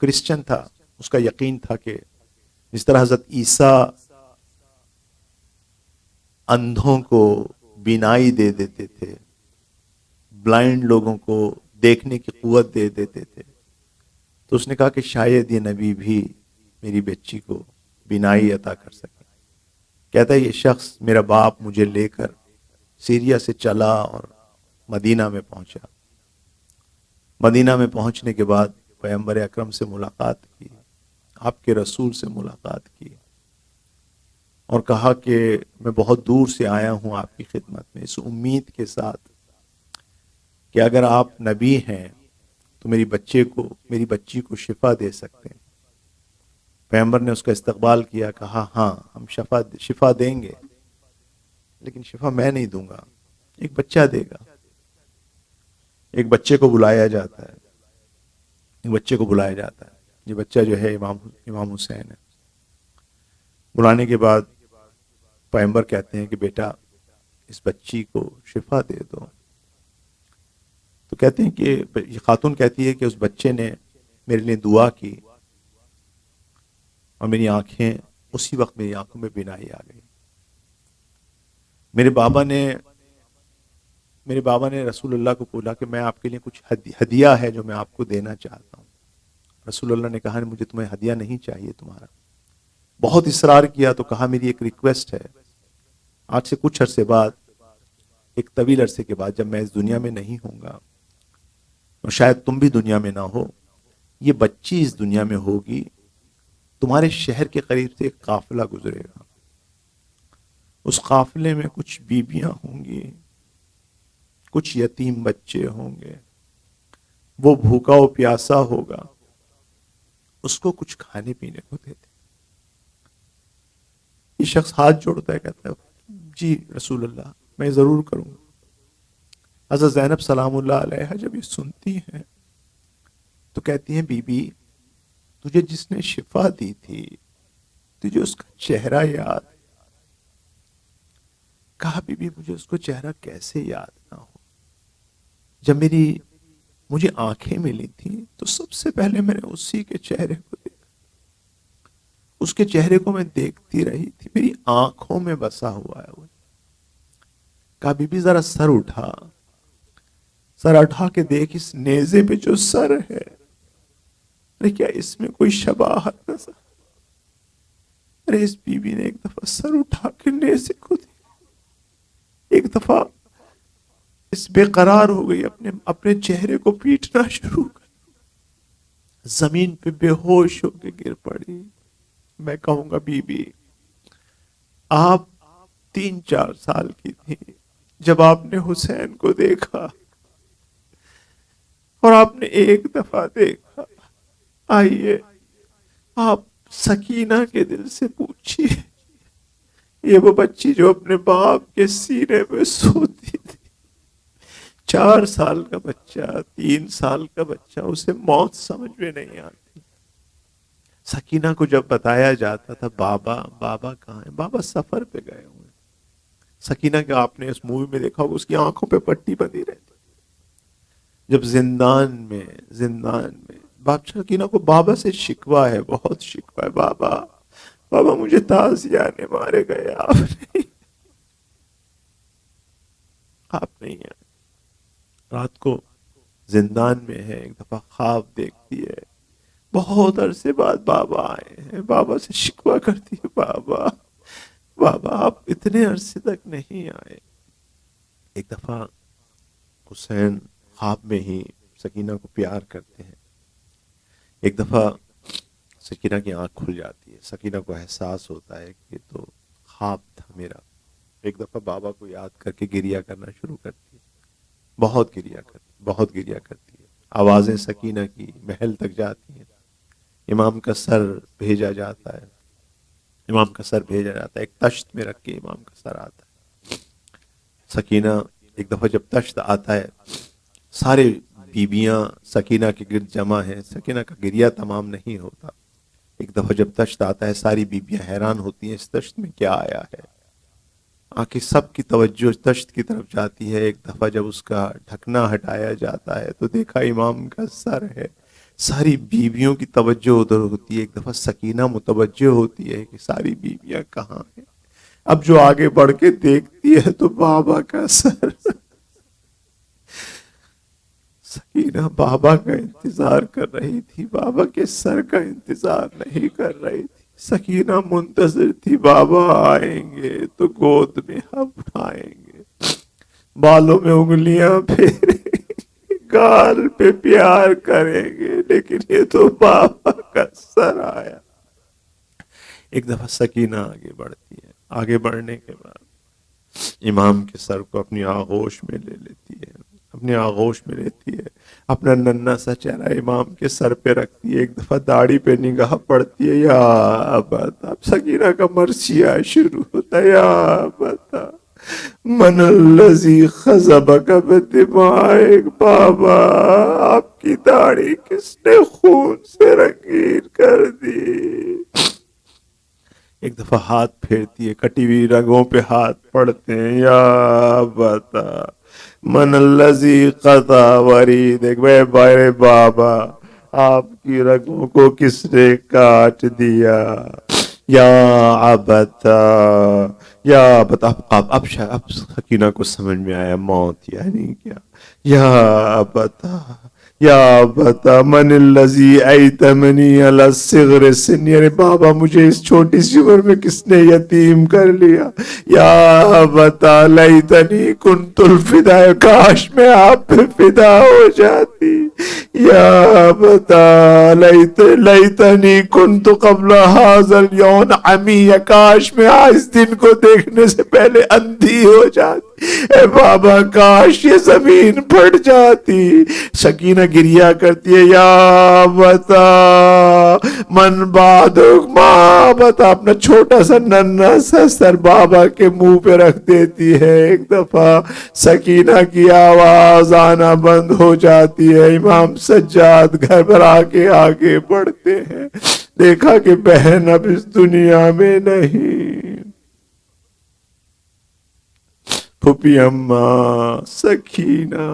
کرسچن تھا، اس کا یقین تھا کہ جس طرح حضرت عیسیٰ اندھوں کو بینائی دے دیتے تھے، بلائنڈ لوگوں کو دیکھنے کی قوت دے دیتے تھے، تو اس نے کہا کہ شاید یہ نبی بھی میری بچی کو بینائی عطا کر سکے۔ کہتا ہے یہ شخص میرا باپ مجھے لے کر سیریا سے چلا اور مدینہ میں پہنچا۔ مدینہ میں پہنچنے کے بعد پیغمبر اکرم سے ملاقات کی، آپ کے رسول سے ملاقات کی، اور کہا کہ میں بہت دور سے آیا ہوں آپ کی خدمت میں اس امید کے ساتھ کہ اگر آپ نبی ہیں تو میری بچی کو شفا دے سکتے ہیں۔ پیغمبر نے اس کا استقبال کیا، کہا ہاں ہم شفا دیں گے، لیکن شفا میں نہیں دوں گا، ایک بچہ دے گا۔ ایک بچے کو بلایا جاتا ہے، یہ بچہ جو ہے امام حسین ہے۔ بلانے کے بعد پیغمبر کہتے ہیں کہ بیٹا اس بچی کو شفا دے دو۔ تو کہتے ہیں کہ یہ خاتون کہتی ہے کہ اس بچے نے میرے لیے دعا کی اور میری آنکھیں اسی وقت میری آنکھوں میں بینائی آ گئی. میرے بابا نے رسول اللہ کو بولا کہ میں آپ کے لیے کچھ ہدیہ ہے جو میں آپ کو دینا چاہتا ہوں. رسول اللہ نے کہا مجھے تمہیں ہدیہ نہیں چاہیے تمہارا. بہت اصرار کیا تو کہا میری ایک ریکویسٹ ہے, آج سے کچھ عرصے بعد, ایک طویل عرصے کے بعد, جب میں اس دنیا میں نہیں ہوں گا اور شاید تم بھی دنیا میں نہ ہو, یہ بچی اس دنیا میں ہوگی, تمہارے شہر کے قریب سے ایک قافلہ گزرے گا, اس قافلے میں کچھ بیویاں ہوں گی, کچھ یتیم بچے ہوں گے, وہ بھوکا و پیاسا ہوگا, اس کو کچھ کھانے پینے کو دے دے. یہ شخص ہاتھ جوڑتا ہے, کہتا ہے جی رسول اللہ میں ضرور کروں گا. حضرت زینب سلام اللہ علیہا جب یہ سنتی ہیں تو کہتی ہیں بی بی تجھے جس نے شفا دی تھی تجھے اس کا چہرہ یاد؟ کہا بی بی مجھے اس کو چہرہ کیسے یاد نہ ہو. جب مجھے آنکھیں ملی تھیں تو سب سے پہلے میں نے اسی کے چہرے کو دیکھا, اس کے چہرے کو میں دیکھتی رہی تھی, میری آنکھوں میں بسا ہوا ہے وہ. کہا بی بی ذرا سر اٹھا کے دیکھ, اس نیزے پہ جو سر ہے ارے کیا اس میں کوئی شباہت نظر؟ ارے اس بی بی نے ایک دفعہ سر اٹھا کے نیزے کو دیکھا, ایک دفعہ اس بے قرار ہو گئی, اپنے چہرے کو پیٹنا شروع کر, زمین پہ بے ہوش ہو کے گر پڑی. میں کہوں گا بی بی آپ 3-4 سال کی تھی جب آپ نے حسین کو دیکھا, اور آپ نے ایک دفعہ دیکھا. آئیے آپ سکینہ کے دل سے پوچھیے, یہ وہ بچی جو اپنے باپ کے سینے میں سوتی تھی, 4 سال کا بچہ, 3 سال کا بچہ, اسے موت سمجھ میں نہیں آتی. سکینہ کو جب بتایا جاتا تھا بابا کہاں ہیں, بابا سفر پہ گئے ہوئے. سکینہ کے آپ نے اس مووی میں دیکھا ہوگا, اس کی آنکھوں پہ پٹی بندھی رہتی. جب زندان میں سکینہ کو بابا سے شکوہ ہے, بہت شکوہ ہے, بابا مجھے تازیانے مارے گئے, آپ نہیں ہیں. رات کو زندان میں ہے, ایک دفعہ خواب دیکھتی ہے, بہت عرصے بعد بابا آئے ہیں, بابا سے شکوہ کرتی ہے, بابا آپ اتنے عرصے تک نہیں آئے. ایک دفعہ حسین خواب میں ہی سکینہ کو پیار کرتے ہیں. ایک دفعہ سکینہ کی آنکھ کھل جاتی ہے, سکینہ کو احساس ہوتا ہے کہ تو خواب تھا میرا. ایک دفعہ بابا کو یاد کر کے گریہ کرنا شروع کرتی ہے, بہت گریہ کرتی ہے. آوازیں سکینہ کی محل تک جاتی ہیں. امام کا سر بھیجا جاتا ہے, ایک تشت میں رکھ کے امام کا سر آتا ہے. سکینہ ایک دفعہ جب تشت آتا ہے, سارے بیویاں سکینہ کے گرد جمع ہیں, سکینہ کا گریہ تمام نہیں ہوتا. ایک دفعہ جب تشت آتا ہے, ساری بیویاں حیران ہوتی ہیں اس تشت میں کیا آیا ہے. آنکھیں سب کی توجہ تشت کی طرف جاتی ہے. ایک دفعہ جب اس کا ڈھکنا ہٹایا جاتا ہے تو دیکھا امام کا سر ہے. ساری بیویوں کی توجہ ادھر ہوتی ہے. ایک دفعہ سکینہ متوجہ ہوتی ہے کہ ساری بیویاں کہاں ہیں. اب جو آگے بڑھ کے دیکھتی ہے تو بابا کا سر. سکینہ بابا کا انتظار کر رہی تھی, بابا کے سر کا انتظار نہیں کر رہی تھی. سکینہ منتظر تھی, بابا آئیں گے تو گود میں ہم اٹھائیں گے, بالوں میں انگلیاں پھیریں گے, گال پہ پیار کریں گے, لیکن یہ تو بابا کا سر آیا. ایک دفعہ سکینہ آگے بڑھتی ہے, آگے بڑھنے کے بعد امام کے سر کو اپنی آغوش میں لے لیتی ہے, اپنا ننھا سا چہرہ امام کے سر پہ رکھتی ہے. ایک دفعہ داڑھی پہ نگاہ پڑتی ہے, یا ابا. اب سکینہ کا مرثیہ شروع ہوتا ہے, یا بتا من الذی خضبک بدمائک. بابا آپ کی داڑھی کس نے خون سے رنگین کر دی. ایک دفعہ ہاتھ پھیرتی ہے، کٹی ہوئی رگوں پہ ہاتھ پڑتے ہیں، یا بتا من الذی قطع ورید، ایک بے بابا آپ کی رگوں کو کس نے کاٹ دیا، یا ابتا، یا بتا اب سکینہ کو سمجھ میں آیا موت یعنی کیا، یا بتا، یا بتا من الذی ایتمنی علی الصغر سن، یعنی بابا مجھے اس چھوٹی سی عمر میں کس نے یتیم کر لیا، یا بتا لیتنی کنت الفدا، کاش میں آپ پہ فدا ہو جاتی، یا بتا لیتنی کنت قبل ھذا الیوم عمی، کاش میں اس دن کو دیکھنے سے پہلے اندھی ہو جاتی، اے بابا کاش یہ زمین پھٹ جاتی۔ سکینہ گریا کرتی ہے، یا بتا من بعدک، ماں بتا، اپنا چھوٹا سا ننھا سا سر بابا کے منہ پہ رکھ دیتی ہے۔ ایک دفعہ سکینہ کی آواز آنا بند ہو جاتی ہے، امام سجاد گھبرا کے آگے بڑھتے ہیں، دیکھا کہ بہن اب اس دنیا میں نہیں۔ پھوپھی اماں سکینہ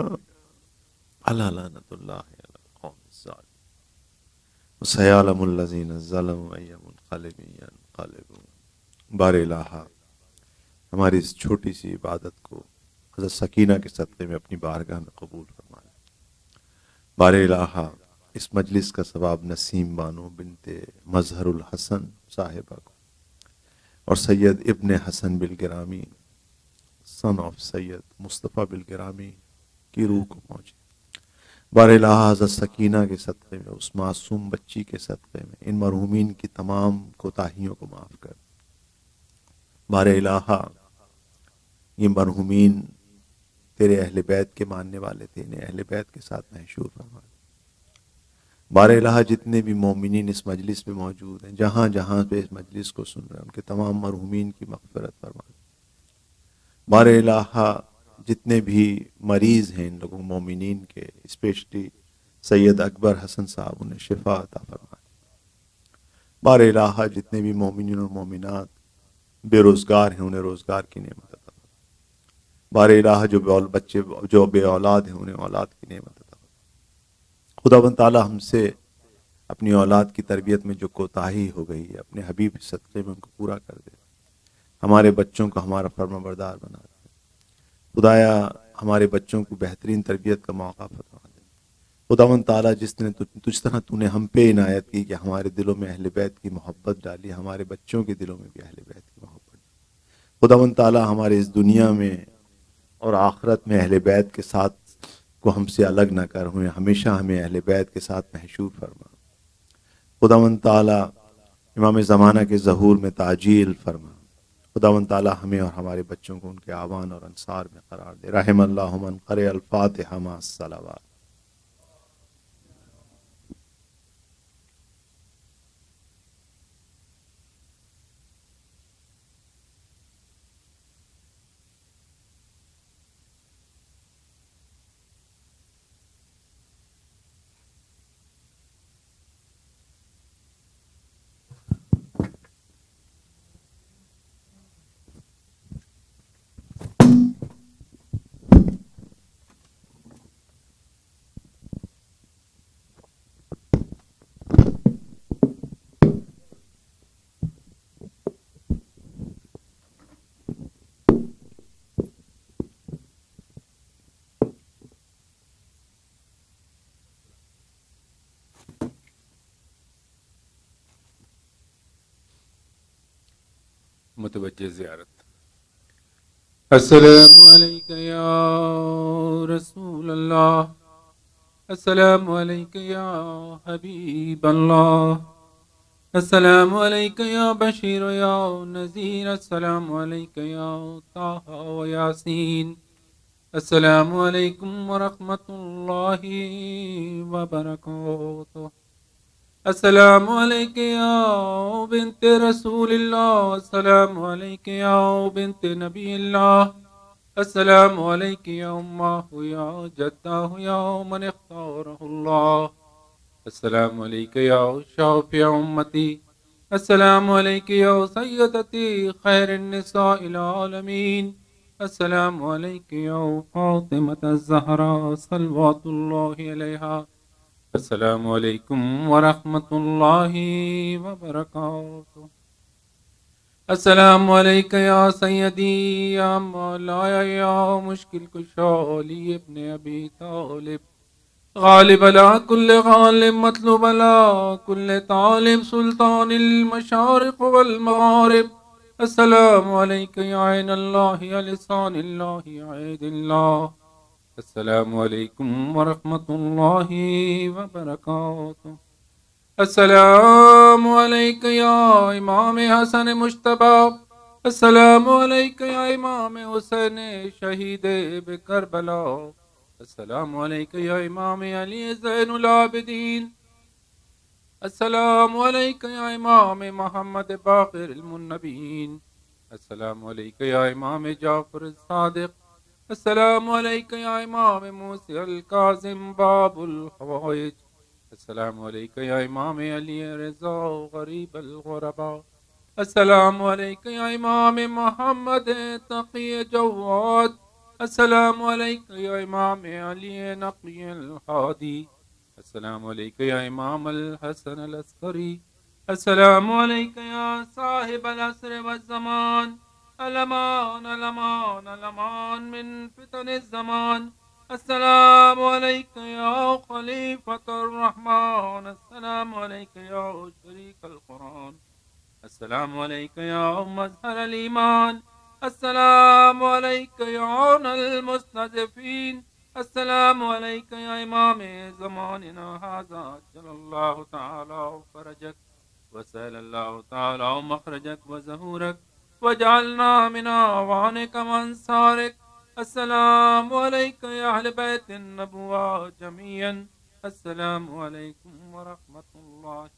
اللہ لعنت اللہ علی القوم الظالمین وسیعلم الذین ظلموا ای منقلب ینقلبون۔ بار الہا ہماری اس چھوٹی سی عبادت کو حضرت سکینہ کے صدقے میں اپنی بارگاہ میں قبول فرما لے۔ بار الہا اس مجلس کا ثواب نسیم بانو بنت مظہر الحسن صاحبہ کو اور سید ابن حسن بالگرامی سن آف سید مصطفیٰ بالگرامی کی روح کو پہنچے۔ بار الہا حضرت سکینہ کے صدقے میں، اس معصوم بچی کے صدقے میں ان مرحومین کی تمام کوتاہیوں کو معاف کر۔ بار الہا یہ مرحومین تیرے اہل بیت کے ماننے والے تھے، انہیں اہل بیت کے ساتھ محشور فرما۔ بار الہا جتنے بھی مومنین اس مجلس میں موجود ہیں، جہاں جہاں پہ اس مجلس کو سن رہے ہیں، ان کے تمام مرحومین کی مغفرت فرما۔ بار الہا جتنے بھی مریض ہیں ان لوگوں مومنین کے، اسپیشلی سید اکبر حسن صاحب، انہیں شفا عطا فرمائے۔ بار الہا جتنے بھی مومنین اور مومنات بے روزگار ہیں، انہیں روزگار کی نعمت عطا فرمائے۔ بار الہا جو بے اولاد ہیں، انہیں اولاد کی نعمت عطا فرمائے۔ خداوند تعالی ہم سے اپنی اولاد کی تربیت میں جو کوتاہی ہو گئی ہے، اپنے حبیب کے صدقے میں ان کو پورا کر دے، ہمارے بچوں کو ہمارا فرما بردار بنا دے۔ خدایا ہمارے بچوں کو بہترین تربیت کا موقع فرما دے۔ خداوند تعالیٰ جس طرح تو نے ہم پہ عنایت کی کہ ہمارے دلوں میں اہل بیت کی محبت ڈالی، ہمارے بچوں کے دلوں میں بھی اہل بیت کی محبت ڈالی۔ خداوند تعالیٰ ہمارے اس دنیا میں اور آخرت میں اہل بیت کے ساتھ کو ہم سے الگ نہ کر، ہوئے ہمیشہ ہمیں اہل بیت کے ساتھ محشور فرما۔ خداوند تعالیٰ امام زمانہ کے ظہور میں تعجیل فرما۔ خداوند تعالیٰ ہمیں اور ہمارے بچوں کو ان کے اعوان اور انصار میں قرار دے۔ رحم اللہ من قرئ الفاتحہ مع الصلوات۔ متوجہ زیارت۔ السلام علیکہ یا رسول اللہ، السلام علیکہ یا حبیب اللہ، السلام علیکہ یا بشیر و یا نذیر، السلام علیکہ یا طٰہٰ و یاسین، السلام علیکم ورحمۃ اللہ وبرکاتہ۔ السلام علیکہ یا بنت رسول اللہ، السلام علیکہ یا بنت نبی اللہ، السلام علیکہ یا امہ یا جدہ یا من اختارہ اللہ، السلام علیکہ یا شافع امتی، السلام عليك يا سيدتي خير النساء العالمين. السلام عليك يا فاطمة الزهراء صلوات الله عليها. السلام عليكم ورحمة الله وبركاته. السلام عليك يا سيدي يا مولاي يا مشكل كشالي ابن أبي طالب غالب على كل غالب مطلوب على كل طالب سلطان المشارق والمغارب. السلام عليك يا عين الله يا لسان الله يا عيد الله. السلام عليكم ورحمة الله وبركاته. السلام عليك يا إمام حسن مجتبى. السلام عليك يا إمام حسين شهيد بكربلاء. السلام عليك يا إمام علي زين العابدين. السلام عليك يا إمام محمد باقر المنبيين. السلام عليك يا إمام جعفر الصادق. السلام عليك يا إمام موسى الكاظم باب الحوائج. السلام عليك يا إمام علي رضا غريب الغرباء. السلام عليك يا إمام محمد تقي جواد. السلام عليك يا إمام علي نقي الهادي. السلام عليك يا إمام الحسن العسكري. السلام عليك يا صاحب العصر والزمان. الأمان الأمان الأمان من فتن الزمان. السلام عليك يا خليفة الرحمن. السلام عليك يا شريك القرآن. السلام عليك يا مظهر الإيمان. السلام عليك يا عون المستضعفين. السلام عليك يا إمام زماننا هذا جل الله تعالى فرجك وسأل الله تعالى مخرجك وزهورك وجعلنا من أعوانك وأنصارك. السلام عليك يا أهل بيت النبوة جميعا. السلام عليكم ورحمة الله